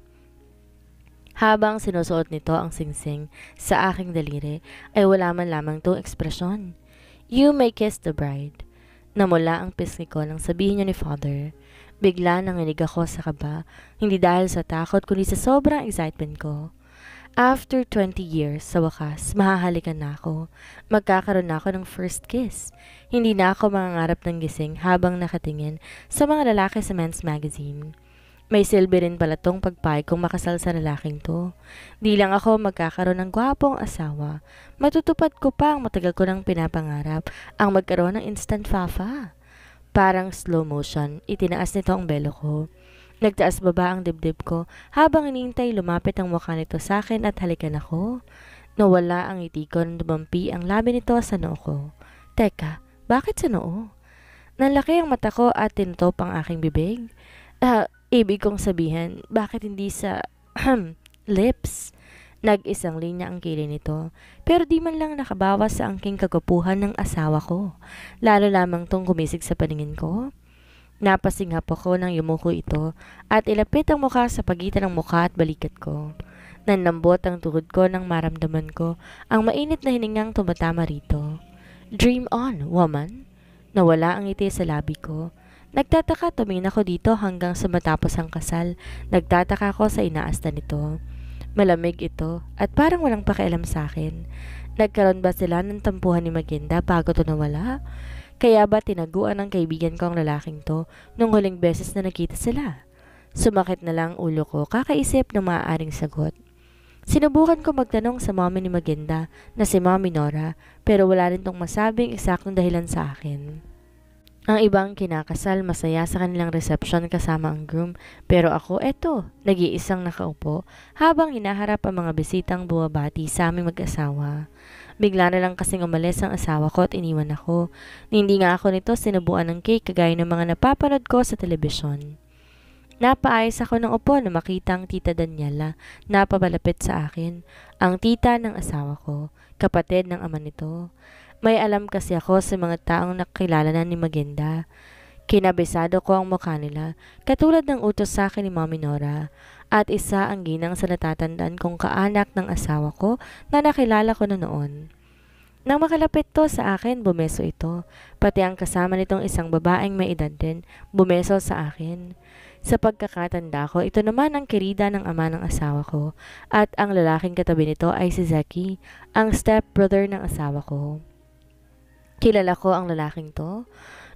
Habang sinusuot nito ang singsing sa aking daliri, ay wala man lamang tong ekspresyon. You may kiss the bride. Namula ang pisngi ko nang sabihin niya ni Father. Bigla nanginig ako sa kaba, hindi dahil sa takot kundi sa sobrang excitement ko. After 20 years, sa wakas, mahahalikan na ako. Magkakaroon na ako ng first kiss. Hindi na ako mangangarap ng gising habang nakatingin sa mga lalaki sa men's magazine. May silbi rin pala tong pagpayag kong makasal sa lalaking to. Di lang ako magkakaroon ng gwapong asawa. Matutupad ko pa ang matagal ko nang pinapangarap, ang magkaroon ng instant fafa. Parang slow motion, itinaas nito ang belo ko. Nagtaas baba ang dibdib ko. Habang inintay, lumapit ang mukha nito sa akin at halikan ako. Nawala ang ngiti ko nang dumampi ang labi nito sa noo ko. Teka, bakit sa noo? Nalaki ang mata ko at tinutop ang aking bibig. Ibig kong sabihin, bakit hindi sa lips? Nag-isang linya ang kilay nito, pero di man lang nakabawas sa angking kagwapuhan ng asawa ko. Lalo lamang tong kumisig sa paningin ko. Napasinghap ako nang yumuko ito at ilapit ang mukha sa pagitan ng mukha at balikat ko. Nanlambot ang tuhod ko nang maramdaman ko ang mainit na hiningang tumatama rito. Dream on, woman. Nawala ang ngiti sa labi ko. Nagtataka tumingin ako dito hanggang sa matapos ang kasal. Nagtataka ako sa inaasta nito. Malamig ito at parang walang pakialam sa akin. Nagkaroon ba sila ng tampuhan ni Magenda bago to nawala? Kaya ba tinaguan ng kaibigan ko ang lalaking to nung huling beses na nakita sila? Sumakit na lang ulo ko kakaisip ng maaaring sagot. Sinubukan ko magtanong sa mommy ni Magenda na si Mommy Nora pero wala rin tong masabing eksaktong dahilan sa akin. Ang ibang kinakasal masaya sa kanilang reception kasama ang groom pero ako eto, nag-iisang nakaupo habang hinaharap ang mga bisitang buwabati sa aming mag-asawa. Bigla na lang kasing umalis ang asawa ko at iniwan ako. Hindi nga ako nito sinubuan ng cake kagaya ng mga napapanood ko sa telebisyon. Napaayos ako ng upo na makita ang tita Daniela na papalapit sa akin, ang tita ng asawa ko, kapatid ng ama nito. May alam kasi ako sa mga taong nakilala na ni Magenda. Kinabisado ko ang mukha nila, katulad ng utos sa akin ni Mommy Nora, at isa ang ginang sa natatandaan kong kaanak ng asawa ko na nakilala ko na noon. Nang makalapit to sa akin, bumeso ito. Pati ang kasama nitong isang babaeng may edad din, bumeso sa akin. Sa pagkakatanda ko, ito naman ang kirida ng ama ng asawa ko, at ang lalaking katabi nito ay si Zeki, ang stepbrother ng asawa ko. Kilala ko ang lalaking to.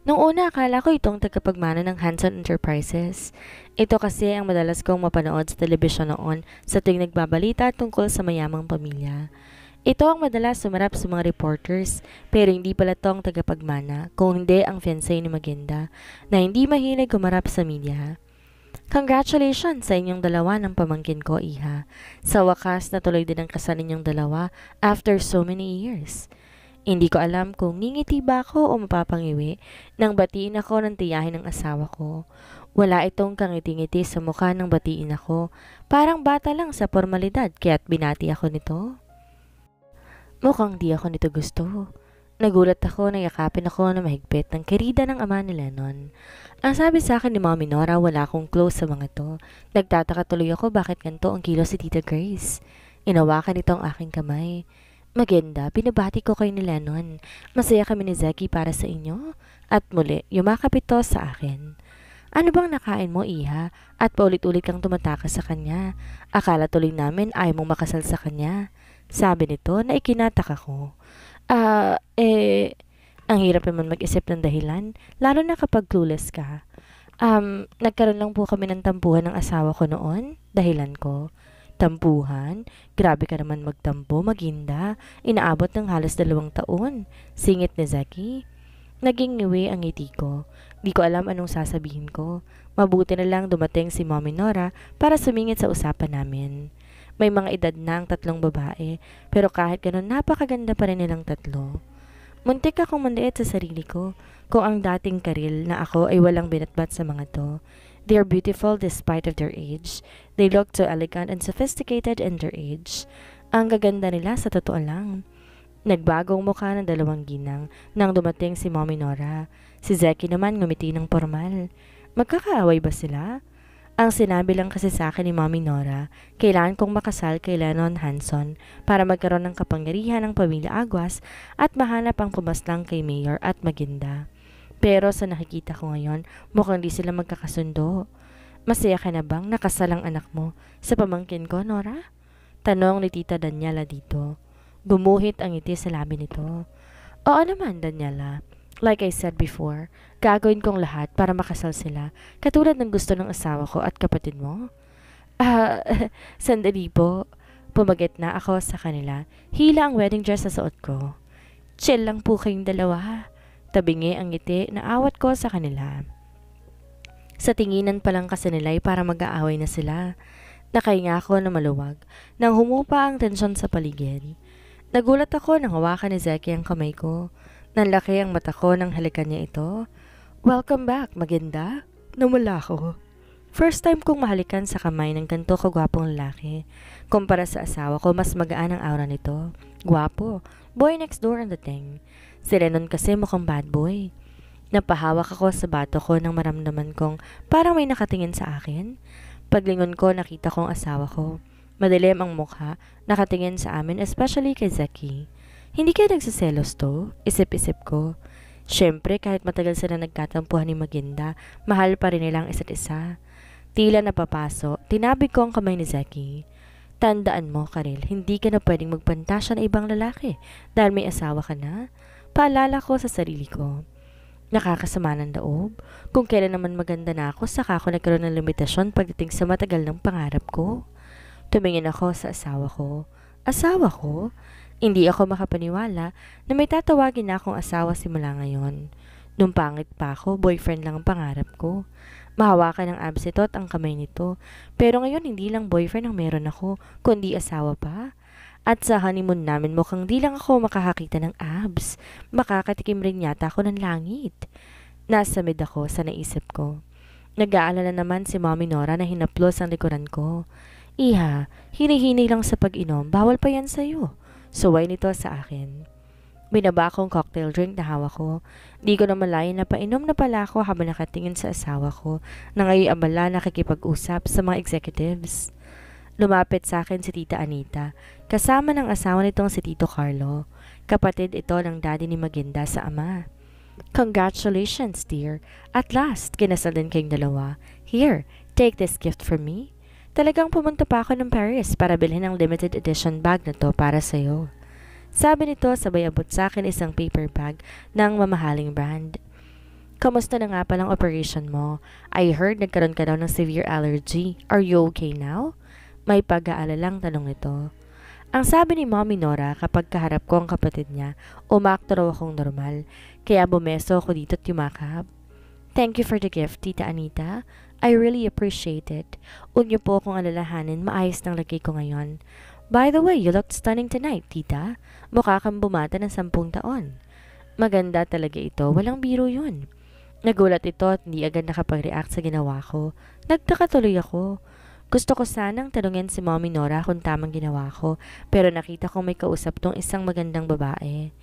Nung una, akala ko itong tagapagmana ng Hanson Enterprises. Ito kasi ang madalas kong mapanood sa telebisyon noon sa tuwing nagbabalita tungkol sa mayamang pamilya. Ito ang madalas sumarap sa mga reporters, pero hindi pala tong tagapagmana, kung hindi ang fiancé ni Magenda, na hindi mahilig gumarap sa media. Congratulations sa inyong dalawa ng pamangkin ko, Iha. Sa wakas, natuloy din ang kasal ninyong dalawa after so many years. Hindi ko alam kung ngingiti ba ako o mapapangiwi nang batiin ako ng tiyahin ng asawa ko. Wala itong kangiti-ngiti sa mukha ng batiin ako. Parang bata lang sa formalidad kaya't binati ako nito. Mukhang di ako nito gusto. Nagulat ako na yakapin ako na mahigpit ng kirida ng ama ni Lennon. Ang sabi sa akin ni Mommy Nora, wala akong close sa mga to. Nagtataka tuloy ako bakit ganito ang kilos si Tita Grace. Inawakan ito ang aking kamay. Maganda, binabati ko kayo ni Lennon. Masaya kami ni Zeki para sa inyo. At muli, yumakap ito sa akin. Ano bang nakain mo, Iha? At paulit-ulit kang tumatakas sa kanya. Akala tuloy namin ayaw mong makasal sa kanya. Sabi nito na ikinataka ko. Ang hirap naman mag-isip ng dahilan, lalo na kapag clueless ka. Nagkaroon lang po kami ng tampuhan ng asawa ko noon, dahilan ko. Tampuhan? Grabe ka naman magtampo, Maginda. Inaabot ng halos 2 taon. Singit ni Zeki. Naging ngiwi ang ngiti ko. Di ko alam anong sasabihin ko. Mabuti na lang dumating si Mommy Nora para sumingit sa usapan namin. May mga edad na ang 3 babae, pero kahit ganun napakaganda pa rin nilang 3. Muntik akong mandiit sa sarili ko kung ang dating Karil na ako ay walang binatbat sa mga to. They are beautiful despite of their age. They look so elegant and sophisticated in their age. Ang gaganda nila sa totoo lang. Nagbagong mukha ng 2 ginang nang dumating si Mommy Nora. Si Zeki naman ngumiti ng formal. Magkakaaway ba sila? Ang sinabi lang kasi sa akin ni Mommy Nora, kailangan kong makasal kay Lennon Hanson para magkaroon ng kapangyarihan ng pamilya Aguas at mahanap ang pumaslang kay Mayor at Magenda. Pero sa nakikita ko ngayon, mukhang di sila magkakasundo. Masaya ka na bang nakasal ang anak mo sa pamangkin ko, Nora? Tanong ni Tita Daniela dito. Gumuhit ang ngiti sa labi nito. Oo naman, Daniela. Like I said before, gagawin kong lahat para makasal sila, katulad ng gusto ng asawa ko at kapatid mo. Sandali po. Pumagat na ako sa kanila. Hila ang wedding dress na suot ko. Chill lang po kayong dalawa. Tabingi ang ngiti na awat ko sa kanila. Sa tinginan pa lang kasi nila ay para mag-aaway na sila. Nakahinga ako na maluwag nang humupa ang tensyon sa paligid. Nagulat ako nang hawakan ni Zeki ang kamay ko. Nanlaki ang mata ko nang halikan niya ito. Welcome back, Maganda. Namula ako. First time kong mahalikan sa kamay ng ganito kagwapong lalaki. Kumpara sa asawa ko, mas magaan ang aura nito. Gwapo. Boy next door ang dating. Si Renon kasi mukhang bad boy. Napahawak ako sa bato ko nang maramdaman kong parang may nakatingin sa akin. Paglingon ko, nakita kong asawa ko. Madilim ang mukha, nakatingin sa amin, especially kay Zeki. Hindi kayo nagsiselos to? Isip-isip ko. Siyempre, kahit matagal sila nagkatampuhan ni Maganda, mahal pa rin nilang isa't isa. Tila napapaso, tinabig ko ang kamay ni Zeki. Tandaan mo, Karel, hindi ka na pwedeng magpantasya ng ibang lalaki dahil may asawa ka na. Paalala ko sa sarili ko. Nakakasama ng loob. Kung kailan naman maganda na ako, saka ako nagkaroon ng limitasyon pagdating sa matagal ng pangarap ko. Tumingin ako sa asawa ko. Asawa ko? Hindi ako makapaniwala na may tatawagin na akong asawa simula ngayon. Nung pangit pa ako, boyfriend lang ang pangarap ko. Mahawakan ng abs ito at ang kamay nito. Pero ngayon hindi lang boyfriend ang meron ako, kundi asawa pa. At sa honeymoon namin mukhang di lang ako makakakita ng abs. Makakatikim rin yata ako ng langit. Nasa mid ako sa naisip ko. Nag-aalala naman si Mommy Nora na hinaplos ang likuran ko. Iha, hinihinay lang sa pag-inom, bawal pa yan sa'yo. Suway nito sa akin. Binaba akong cocktail drink na hawak ko. Di ko na malayan na painom na pala ako habang nakatingin sa asawa ko na ngayon abala nakikipag-usap sa mga executives. Lumapit sa akin si Tita Anita, kasama ng asawa nitong si Tito Carlo. Kapatid ito ng daddy ni Maganda sa ama. Congratulations, dear. At last, kinasal din kayong dalawa. Here, take this gift from me. Talagang pumunta pa ako ng Paris para bilhin ang limited edition bag na to para sa'yo. Sabi nito sabay abot sa akin isang paper bag ng mamahaling brand. Kamusta na nga palang operation mo? I heard nagkaroon ka daw ng severe allergy. Are you okay now? May pag-aalalang tanong nito. Ang sabi ni Mommy Nora kapag kaharap ko ang kapatid niya, umakto raw akong normal, kaya bumeso ako dito at yumakap. Thank you for the gift, Tita Anita. I really appreciate it. Huwag niyo po akong alalahanin, maayos ng lagay ko ngayon. By the way, you looked stunning tonight, Tita. Mukha kang bumata ng 10 taon. Maganda talaga ito, walang biro yun. Nagulat ito at hindi agad nakapag-react sa ginawa ko. Nagtaka tuloy ako. Gusto ko sanang tanungin si Mommy Nora kung tamang ginawa ko, pero nakita kong may kausap tong isang magandang babae.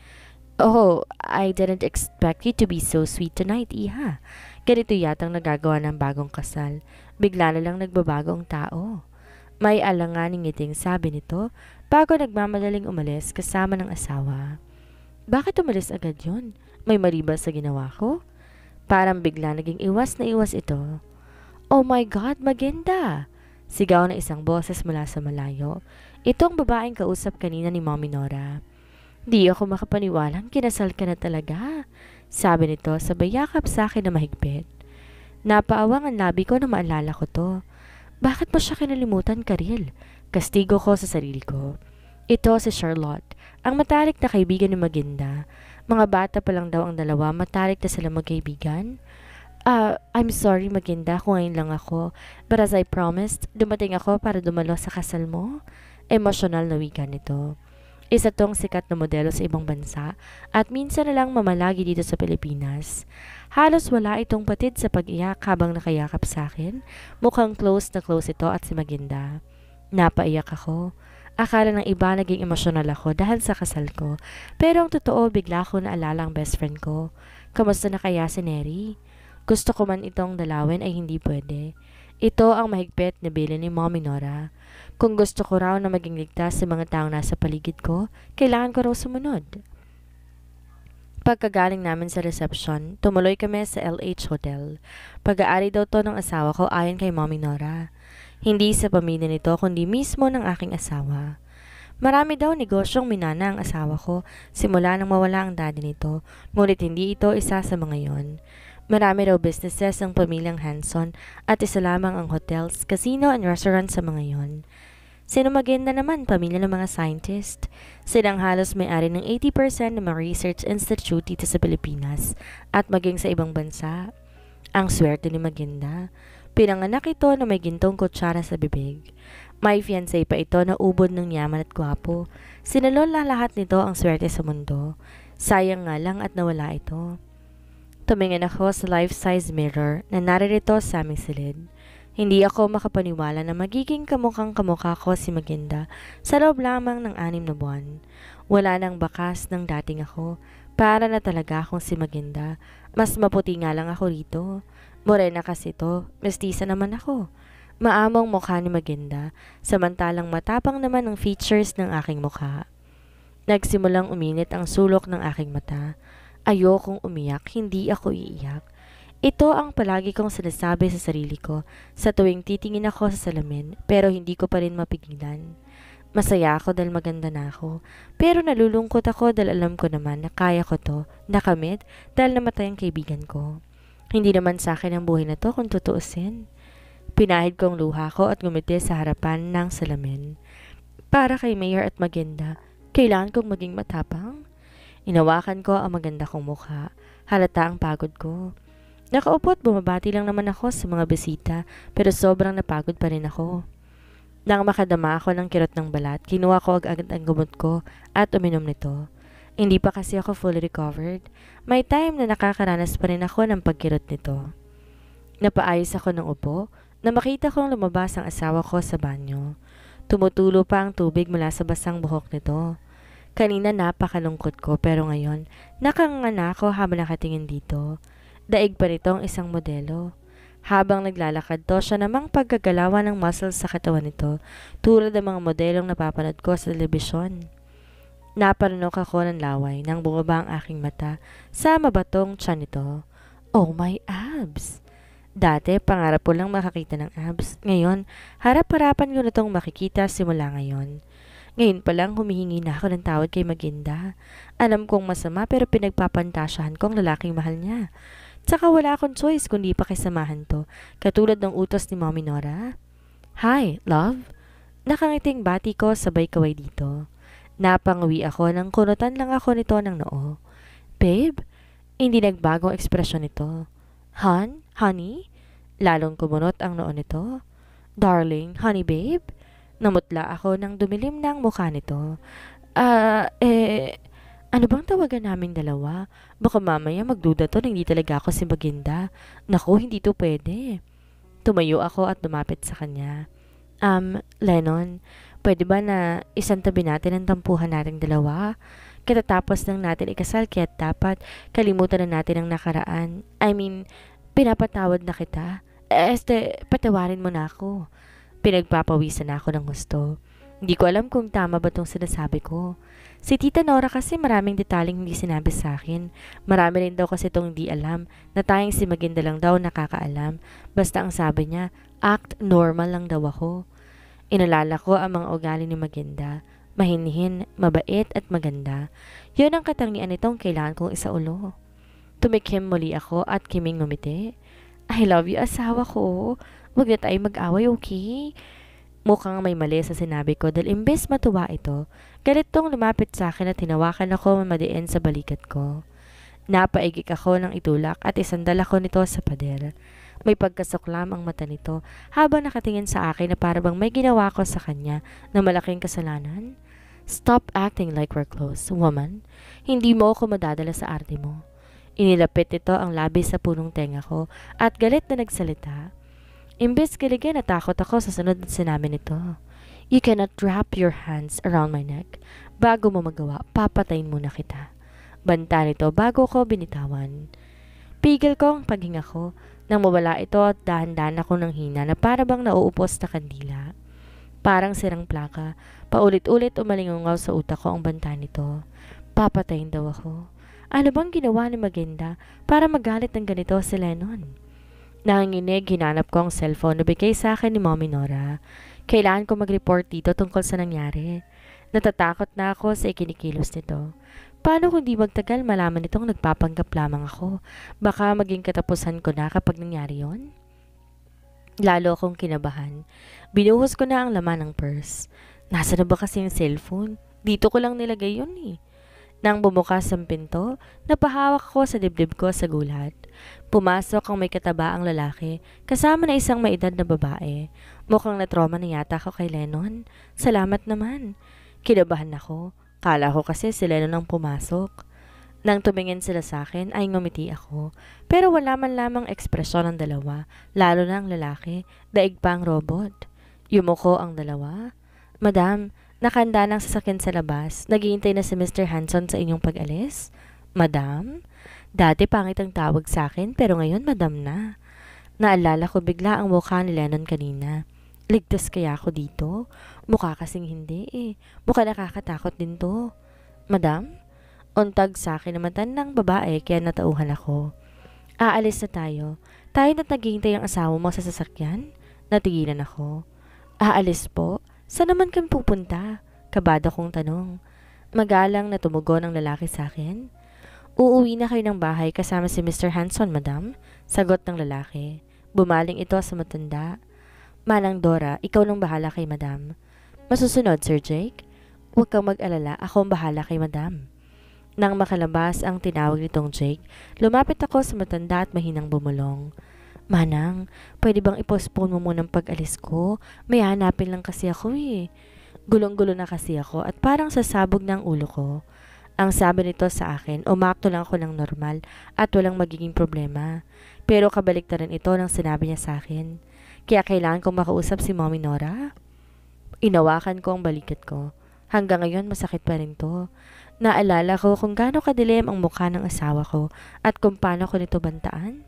Oh, I didn't expect you to be so sweet tonight, Iha. Ganito yatang nagagawa ng bagong kasal. Bigla na lang nagbabago ang tao. May alanganing ngiting sabi nito bago nagmamadaling umalis kasama ng asawa. Bakit umalis agad yun? May mali ba sa ginawa ko? Parang bigla naging iwas na iwas ito. Oh my God, Maganda! Sigaw na isang boses mula sa malayo. Itong babaeng kausap kanina ni Mommy Nora. Di ako makapaniwalang kinasal ka na talaga. Sabi nito sabay yakap sa akin na mahigpit. Napaawang ang labi ko na maalala ko to. Bakit mo siya kinalimutan, Karil? Kastigo ko sa sarili ko. Ito si Charlotte, ang matalik na kaibigan ni Maganda. Mga bata pa lang daw ang dalawa, matalik na sila magkaibigan. I'm sorry Maganda kung ngayon lang ako. But as I promised, dumating ako para dumalo sa kasal mo. Emosyonal na wika nito. Isa tong sikat na modelo sa ibang bansa at minsan na lang mamalagi dito sa Pilipinas. Halos wala itong patid sa pag-iyak habang nakayakap sa akin. Mukhang close na close ito at si Maganda. Napaiyak ako. Akala ng iba naging emosyonal ako dahil sa kasal ko. Pero ang totoo bigla ko naalala ang best friend ko. Kamusta na kaya si Neri? Gusto ko man itong dalawin ay hindi pwede. Ito ang mahigpit na bilin ni Mommy Nora. Kung gusto ko raw na maging ligtas sa mga taong nasa paligid ko, kailangan ko raw sumunod. Pagkagaling namin sa reception, tumuloy kami sa LH Hotel. Pag-aari daw to ng asawa ko ayon kay Mommy Nora. Hindi sa pamilya nito kundi mismo ng aking asawa. Marami daw negosyong minana ang asawa ko simula nang mawala ang daddy nito, ngunit hindi ito isa sa mga yon. Marami raw businesses ang pamilyang Hanson at isa lamang ang hotels, casino and restaurants sa mga yon. Sino Maganda naman, pamilya ng mga scientist. Silang halos may-ari ng 80% ng mga research institute dito sa Pilipinas at maging sa ibang bansa. Ang swerte ni Magenda. Pinanganak ito na may gintong kutsara sa bibig. May fiancé pa ito na ubod ng yaman at gwapo. Sinalola lahat nito ang swerte sa mundo. Sayang nga lang at nawala ito. Tumingin ako sa life-size mirror na naririto sa aming silid. Hindi ako makapaniwala na magiging kamukhang kamukha ko si Magenda sa loob lamang ng 6 na buwan. Wala nang bakas ng dating ako. Para na talaga akong si Magenda. Mas maputi nga lang ako rito. Morena kasi to, mestiza naman ako. Maamong mukha ni Magenda, samantalang matapang naman ang features ng aking mukha. Nagsimulang uminit ang sulok ng aking mata. Ayokong umiyak, hindi ako iiyak. Ito ang palagi kong sinasabi sa sarili ko sa tuwing titingin ako sa salamin, pero hindi ko pa rin mapigilan. Masaya ako dahil maganda na ako, pero nalulungkot ako dahil alam ko naman na kaya ko to, nakamit dahil namatay ang kaibigan ko. Hindi naman sa akin ang buhay na to kung tutuusin. Pinahid kong luha ko at ngumiti sa harapan ng salamin. Para kay Mayor at Magenda, kailangan kong maging matapang. Inawakan ko ang maganda kong mukha. Halata ang pagod ko. Nakaupo at bumabati lang naman ako sa mga bisita, pero sobrang napagod pa rin ako. Nang makadama ako ng kirot ng balat, kinuha ko agad ang gamot ko at uminom nito. Hindi pa kasi ako fully recovered. May time na nakakaranas pa rin ako ng pagkirot nito. Napaayos ako ng upo na makita kong lumabas ang asawa ko sa banyo. Tumutulo pa ang tubig mula sa basang buhok nito. Kanina napakalungkot ko pero ngayon nakanganga ako habang nakatingin dito. Daig pa nito ang isang modelo. Habang naglalakad to, siya namang pagkagalawan ng muscles sa katawan nito tulad ng mga modelong napapanood ko sa telebisyon. Napanunok ako ng laway nang bumaba ang aking mata sa mabatong tiyan nito. Oh my abs! Dati, pangarap ko lang makakita ng abs. Ngayon, harap-harapan ko na itong makikita simula ngayon. Ngayon pa lang humihingi na ako ng tawad kay Magenda. Alam kong masama pero pinagpapantasyahan ko ang lalaking mahal niya. Tsaka wala akong choice kundi pakisamahan to, katulad ng utos ni Mommy Nora. Hi, love. Nakangiting bati ko sabay kaway dito. Napangawi ako nang kunutan lang ako nito ng noo. Babe, hindi nagbagong ekspresyon nito. Hon? Honey? Lalong kumunot ang noo nito. Darling, honey babe? Namutla ako nang dumilim na ang mukha nito. Ano bang tawagan naming dalawa? Baka mamaya magduda to na hindi talaga ako si Magenda. Naku, hindi to pwede. Tumayo ako at lumapit sa kanya. Lennon, pwede ba na isang tabi natin ang tampuhan nating dalawa? Katatapos lang natin ikasal kaya dapat kalimutan na natin ang nakaraan. Pinapatawad na kita. Patawarin mo na ako. Pinagpapawisan na ako ng gusto. Hindi ko alam kung tama ba itong sinasabi ko. Si Tita Nora kasi maraming detaling hindi sinabi sa akin. Marami rin daw kasi itong hindi alam na tayong si Magenda lang daw nakakaalam. Basta ang sabi niya, act normal lang daw ako. Inalala ko ang mga ugali ni Magenda. Mahinihin, mabait at maganda. Yun ang katangian nitong kailangan kong isaulo. Tumikim muli ako at kiming ngumiti. I love you asawa ko. Huwag na tayo mag-away, okay? Mukhang may mali sa sinabi ko dahil imbes matuwa ito, galit tong lumapit sa akin at tinawakan ako mamadiin sa balikat ko. Napaigik ako ng itulak at isandal ako nito sa pader. May pagkasuklam ang mata nito habang nakatingin sa akin na parang may ginawa ko sa kanya na malaking kasalanan. Stop acting like we're close, woman. Hindi mo ako madadala sa arte mo. Inilapit nito ang labis sa punong tenga ko at galit na nagsalita. Imbes kiligin natakot ako sa sunod na sinabi nito. You cannot wrap your hands around my neck. Bago mo magawa, papatayin muna kita. Banta nito bago ko binitawan. Pigil ko ang paghinga ko. Nang mawala ito at dahan-dahan ako ng hina na para bang nauupos na kandila. Parang sirang plaka. Paulit-ulit umalingungaw sa utak ko ang banta nito. Papatayin daw ako. Ano bang ginawa ni Magenda para magalit ng ganito si Lennon? Nanginginig, hinanap ko ang cellphone na bigay sa akin ni Mommy Nora. Kailangan ko mag-report dito tungkol sa nangyari. Natatakot na ako sa ikinikilos nito. Paano kung di magtagal malaman nitong nagpapanggap lamang ako? Baka maging katapusan ko na kapag nangyari yon? Lalo akong kinabahan. Binuhos ko na ang laman ng purse. Nasa na ba kasi yung cellphone? Dito ko lang nilagay yun eh. Nang bumukas ang pinto, napahawak ko sa dibdib ko sa gulat. Pumasok ang may katabaang lalaki, kasama na isang maedad na babae. Mukhang na-trauma na yata ako kay Lennon. Salamat naman. Kinabahan ako. Kala ko kasi si Lennon ang pumasok. Nang tumingin sila sa akin ay ngumiti ako. Pero wala man lamang ekspresyon ng dalawa, lalo na ang lalaki, daig pa ang robot. Yumuko ang dalawa. Madam, nakahanda ng sasakyan sa labas. Naghihintay na si Mr. Hanson sa inyong pag-alis? Madam? Dati pangit ang tawag sa akin pero ngayon madam na. Naalala ko bigla ang mukha ni Lennon kanina. Ligtas kaya ako dito? Mukha kasing hindi eh. Mukha nakakatakot din to. Madam? Untag sa akin na matan ng babae kaya natauhan ako. Aalis na tayo. Tayo na naghihintay ang asawa mo sa sasakyan? Natigilan ako. Aalis po? Saan naman kami pupunta? Kabado kong tanong. Magalang na tumugon ang lalaki sa akin. Uuwi na kayo ng bahay kasama si Mr. Hanson, madam? Sagot ng lalaki. Bumaling ito sa matanda. Manang Dora, ikaw nang bahala kay madam. Masusunod, Sir Jake? Huwag kang mag-alala, ako ang bahala kay madam. Nang makalabas ang tinawag nitong Jake, lumapit ako sa matanda at mahinang bumulong. Manang, pwede bang i-postpone mo muna ang pag-alis ko? May hanapin lang kasi ako eh. Gulong-gulo na kasi ako at parang sasabog ng ulo ko. Ang sabi nito sa akin, umakto lang ako ng normal at walang magiging problema. Pero kabaliktaran ito ng sinabi niya sa akin. Kaya kailangan kong makausap si Mommy Nora. Inawakan ko ang balikat ko. Hanggang ngayon masakit pa rin to. Naalala ko kung gaano kadilim ang mukha ng asawa ko at kung paano ko nito bantaan.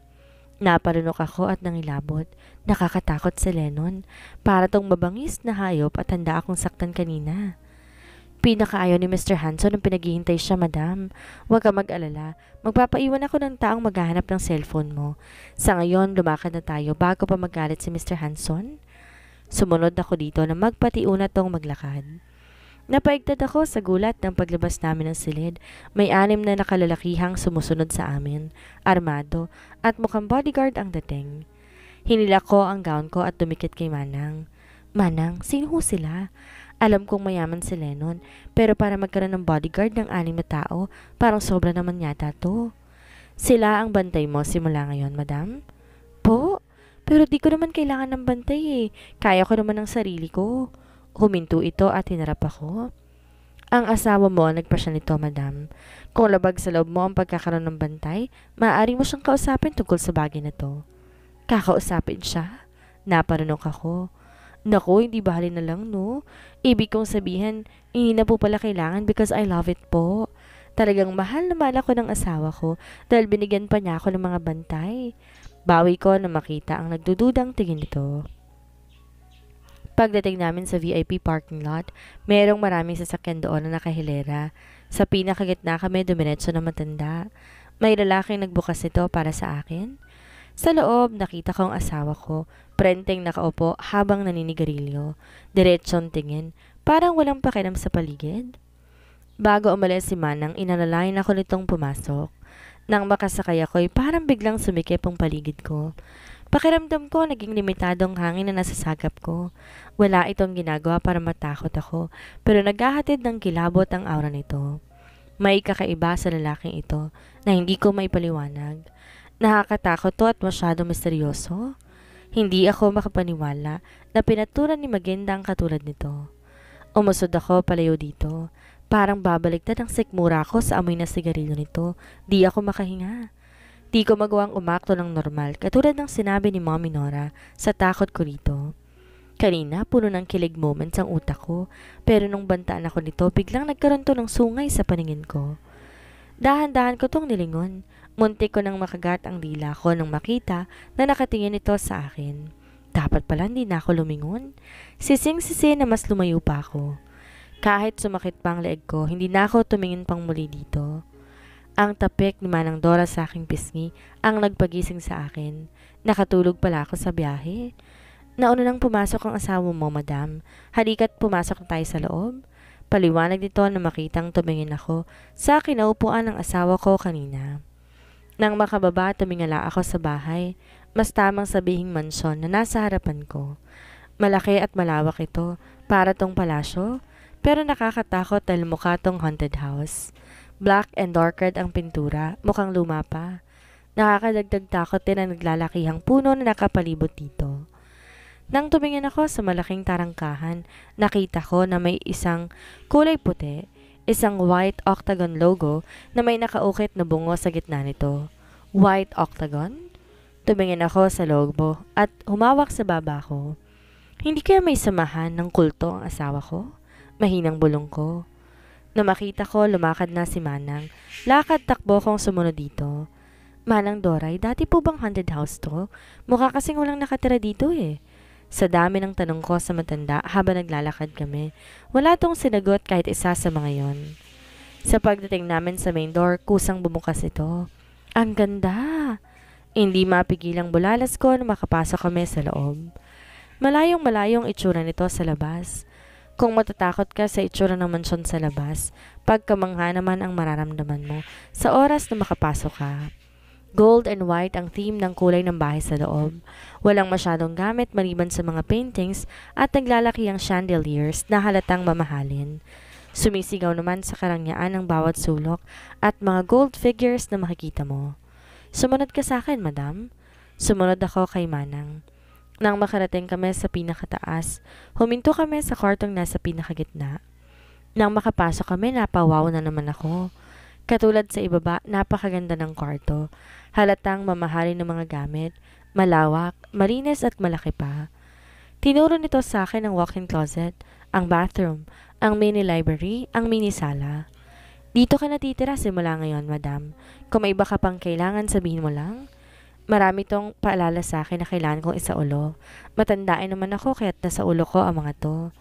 Naparunok ako at nangilabot. Nakakatakot si Lennon. Para tong mabangis na hayop at handa akong saktan kanina. Pinakaayaw ni Mr. Hanson ang pinaghihintay siya, madam. Huwag ka mag-alala. Magpapaiwan ako ng taong maghahanap ng cellphone mo. Sa ngayon, lumakad na tayo bago pa magalit si Mr. Hanson. Sumunod ako dito na magpatiuna tong maglakad. Napaigtad ako sa gulat ng paglabas namin ng silid. May 6 na nakalalakihang sumusunod sa amin, armado, at mukhang bodyguard ang dating. Hinila ko ang gown ko at dumikit kay Manang. Manang, sino ho sila? Alam kong mayaman si Lennon, pero para magkaroon ng bodyguard ng 6 na tao, parang sobra naman yata to. Sila ang bantay mo simula ngayon, madam? Po? Pero di ko naman kailangan ng bantay eh. Kaya ko naman ng sarili ko. Huminto ito at hinarap ako. Ang asawa mo nagpasya nito, madam. Kung labag sa loob mo ang pagkakaroon ng bantay, maaari mo siyang kausapin tungkol sa bagay na to. Kakausapin siya? Naparunok ako. Naku, hindi bahali na lang, no? Ibig kong sabihin, hindi na po pala kailangan because I love it po. Talagang mahal na mahal ako ng asawa ko dahil binigyan pa niya ako ng mga bantay. Bawi ko na makita ang nagdududang tingin nito. Pagdating namin sa VIP parking lot, merong maraming sasakyan doon na nakahilera. Sa pinakagitna kami dumiretso na matanda. May lalaking nagbukas ito para sa akin. Sa loob, nakita ko ang asawa ko, prenteng nakaupo habang naninigarilyo. Diretsong tingin, parang walang pakialam sa paligid. Bago umalis si Manang, inalalayan ako nitong pumasok. Nang makasakay ako'y parang biglang sumikip ang paligid ko. Pakiramdam ko naging limitadong hangin na nasasagap ko. Wala itong ginagawa para matakot ako, pero naghahatid ng kilabot ang aura nito. May kakaiba sa lalaking ito na hindi ko maipaliwanag. Nakakatakot to at masyado misteryoso. Hindi ako makapaniwala na pinaturan ni Magenda ang katulad nito. Umusod ako palayo dito. Parang babaliktad ang sikmura ko sa amoy na sigarilyo nito. Di ako makahinga. Di ko magawang umakto ng normal katulad ng sinabi ni Mommy Nora sa takot ko rito. Kanina puno ng kilig moments ang utak ko, pero nung bantaan ako nito biglang nagkaroon to ng sungay sa paningin ko. Dahan-dahan ko tong nilingon. Muntik ko nang makagat ang dila ko nang makita na nakatingin ito sa akin. Dapat pala hindi na ako lumingon. Sising-sisi na mas lumayo pa ako. Kahit sumakit pa ang leeg ko, hindi na ako tumingin pang muli dito. Ang tapik ni Manang Dora sa aking pisngi ang nagpagising sa akin. Nakatulog pala ako sa biyahe. Nauna nang pumasok ang asawa mo, madam. Halika't pumasok na tayo sa loob. Paliwanag nito na makitang tumingin ako sa kinaupuan ng asawa ko kanina. Nang makababa, tumingala ako sa bahay. Mas tamang sabihing mansyon na nasa harapan ko. Malaki at malawak ito, para tong palasyo, pero nakakatakot dahil mukha tong haunted house. Black and dark red ang pintura, mukhang luma pa. Nakakadagdag takot din ang naglalakihang puno na nakapalibot dito. Nang tumingin ako sa malaking tarangkahan, nakita ko na may isang kulay puti, isang white octagon logo na may nakaukit na bungo sa gitna nito. White octagon? Tumingin ako sa logo at humawak sa baba ko. Hindi kaya may samahan ng kulto ang asawa ko? Mahinang bulong ko. Na makita ko, lumakad na si Manang. Lakad takbo kong sumunod dito. Manang Doray, dati po bang haunted house to? Mukha kasing walang nakatira dito eh. Sa dami ng tanong ko sa matanda habang naglalakad kami, wala tong sinagot kahit isa sa mga yon. Sa pagdating namin sa main door, kusang bumukas ito. Ang ganda! Hindi mapigilang bulalas ko na makapasok kami sa loob. Malayong-malayong itsura nito sa labas. Kung matatakot ka sa itsura ng mansyon sa labas, pagkamangha naman ang mararamdaman mo sa oras na makapasok ka. Gold and white ang theme ng kulay ng bahay sa loob. Walang masyadong gamit maliban sa mga paintings at naglalaki ang chandeliers na halatang mamahalin. Sumisigaw naman sa karangyaan ng bawat sulok at mga gold figures na makikita mo. Sumunod ka sa akin, madam. Sumunod ako kay Manang. Nang makarating kami sa pinakataas, huminto kami sa kwartong nasa pinakagitna. Nang makapasok kami, napawaw na naman ako. Katulad sa ibaba, napakaganda ng kwarto. Halatang mamahalin ng mga gamit, malawak, malinis at malaki pa. Tinuro nito sa akin ang walk-in closet, ang bathroom, ang mini library, ang mini sala. Dito ka natitira simula ngayon, madam. Kung may iba ka pang kailangan, sabihin mo lang. Marami tong paalala sa akin na kailangan kong isaulo. Matandaan naman ako kaya't nasa ulo ko ang mga to.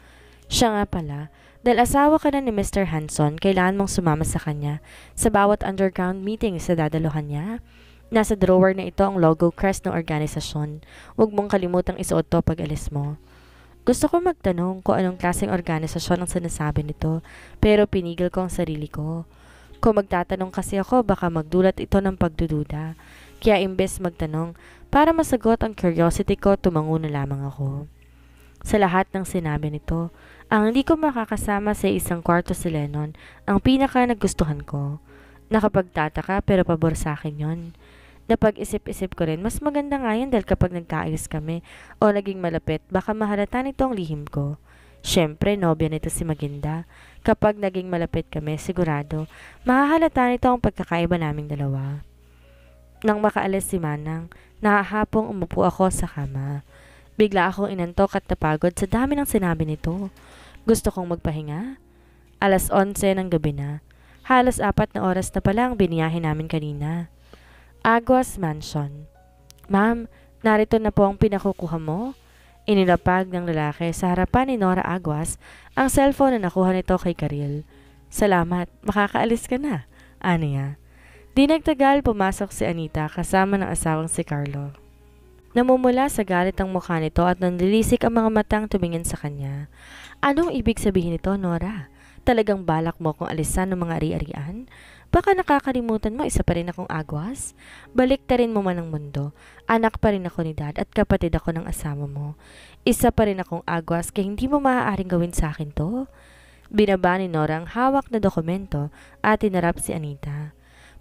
Siya nga pala, dahil asawa ka na ni Mr. Hanson, kailangan mong sumama sa kanya sa bawat underground meeting sa dadaluhan niya. Nasa drawer na ito ang logo crest ng organisasyon. Huwag mong kalimutang isuot to pag alis mo. Gusto ko magtanong kung anong klaseng organisasyon ang sinasabi nito, pero pinigil ko ang sarili ko. Kung magtatanong kasi ako, baka magdulot ito ng pagdududa. Kaya imbes magtanong, para masagot ang curiosity ko, tumango na lamang ako. Sa lahat ng sinabi nito, ang hindi ko makakasama sa isang kwarto si Lennon, ang pinaka nagustuhan ko. Nakapagtataka pero pabor sa akin yon. Napag-isip-isip ko rin, mas maganda nga yan dahil kapag nagkaayos kami o naging malapit, baka mahalata nito ang lihim ko. Siyempre, nobya nito si Maginda. Kapag naging malapit kami, sigurado, mahahalata nito ang pagkakaiba naming dalawa. Nang makaalis si Manang, nakahapong umupo ako sa kama. Bigla akong inantok at napagod sa dami ng sinabi nito. Gusto kong magpahinga. 11:00 ng gabi na. Halos 4 na oras na pala ang biniyahe namin kanina. Aguas Mansion. Ma'am, narito na po ang pinakukuha mo. Inilapag ng lalaki sa harapan ni Nora Aguas ang cellphone na nakuha nito kay Karil. Salamat, makakaalis ka na. Ano niya? Di nagtagal pumasok si Anita kasama ng asawang si Carlo. Namumula sa galit ang mukha nito at nanlilisik ang mga matang tumingin sa kanya. Anong ibig sabihin nito, Nora? Talagang balak mo kung alisan ng mga ari-arian? Baka nakakalimutan mo isa pa rin akong Agwas? Baliktarin mo man ang mundo. Anak pa rin ako ni Dad at kapatid ako ng asawa mo. Isa pa rin akong Agwas kaya hindi mo maaaring gawin sa akin to. Binaba ni Nora ang hawak na dokumento at tinarap si Anita.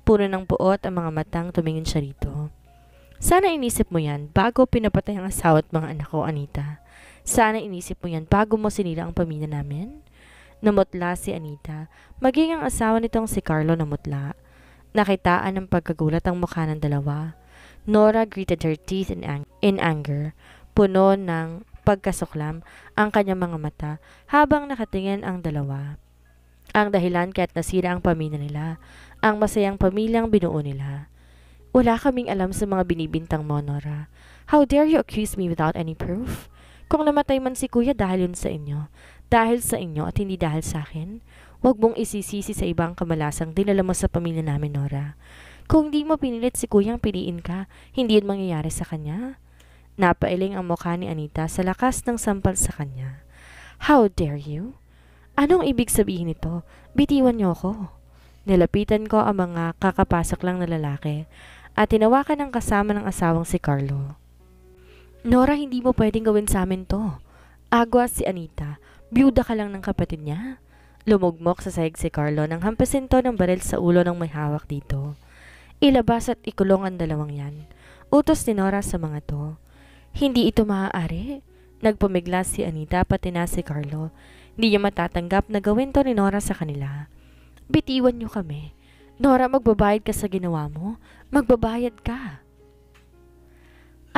Puno ng puot ang mga matang tumingin siya rito. Sana inisip mo yan bago pinapatay ang asawa at mga anak ko, Anita. Sana inisip mo yan bago mo sinila ang pamilya namin. Namutla si Anita, maging ang asawa nitong si Carlo namutla. Nakitaan ng pagkagulat ang mukha ng dalawa. Nora gritted her teeth in anger. Puno ng pagkasuklam ang kanyang mga mata habang nakatingin ang dalawa. Ang dahilan kaya't nasira ang pamilya nila, ang masayang pamilyang binuo nila. Wala kaming alam sa mga binibintang mo, Nora. How dare you accuse me without any proof? Kung namatay man si Kuya dahil yun sa inyo, dahil sa inyo at hindi dahil sa akin, huwag mong isisisi sa ibang kamalasang dinala mo sa pamilya namin, Nora. Kung hindi mo pinilit si Kuyang piliin ka, hindi yun mangyayari sa kanya. Napailing ang mukha ni Anita sa lakas ng sampal sa kanya. How dare you? Anong ibig sabihin nito? Bitiwan niyo ako. Nilapitan ko ang mga kakapasok lang na lalaki at tinawakan ng kasama ng asawang si Carlo. Nora, hindi mo pwedeng gawin sa amin to. Agwas si Anita. Byuda ka lang ng kapatid niya. Lumugmok sa sahig si Carlo nang hampasin to ng baril sa ulo ng may hawak dito. Ilabas at ikulong ang dalawang yan. Utos ni Nora sa mga to. Hindi ito maaari. Nagpumigla si Anita pati na si Carlo. Hindi niya matatanggap na gawin to ni Nora sa kanila. Bitiwan niyo kami. Nora, magbabayad ka sa ginawa mo. Magbabayad ka.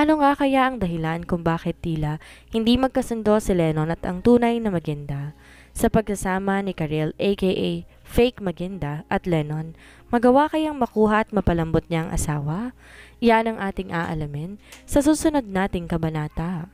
Ano nga kaya ang dahilan kung bakit tila hindi magkasundo si Lennon at ang tunay na Magenda? Sa pagsasama ni Karel aka Fake Magenda at Lennon, magawa kayang makuha at mapalambot niya ang asawa? Yan ang ating aalamin sa susunod nating kabanata.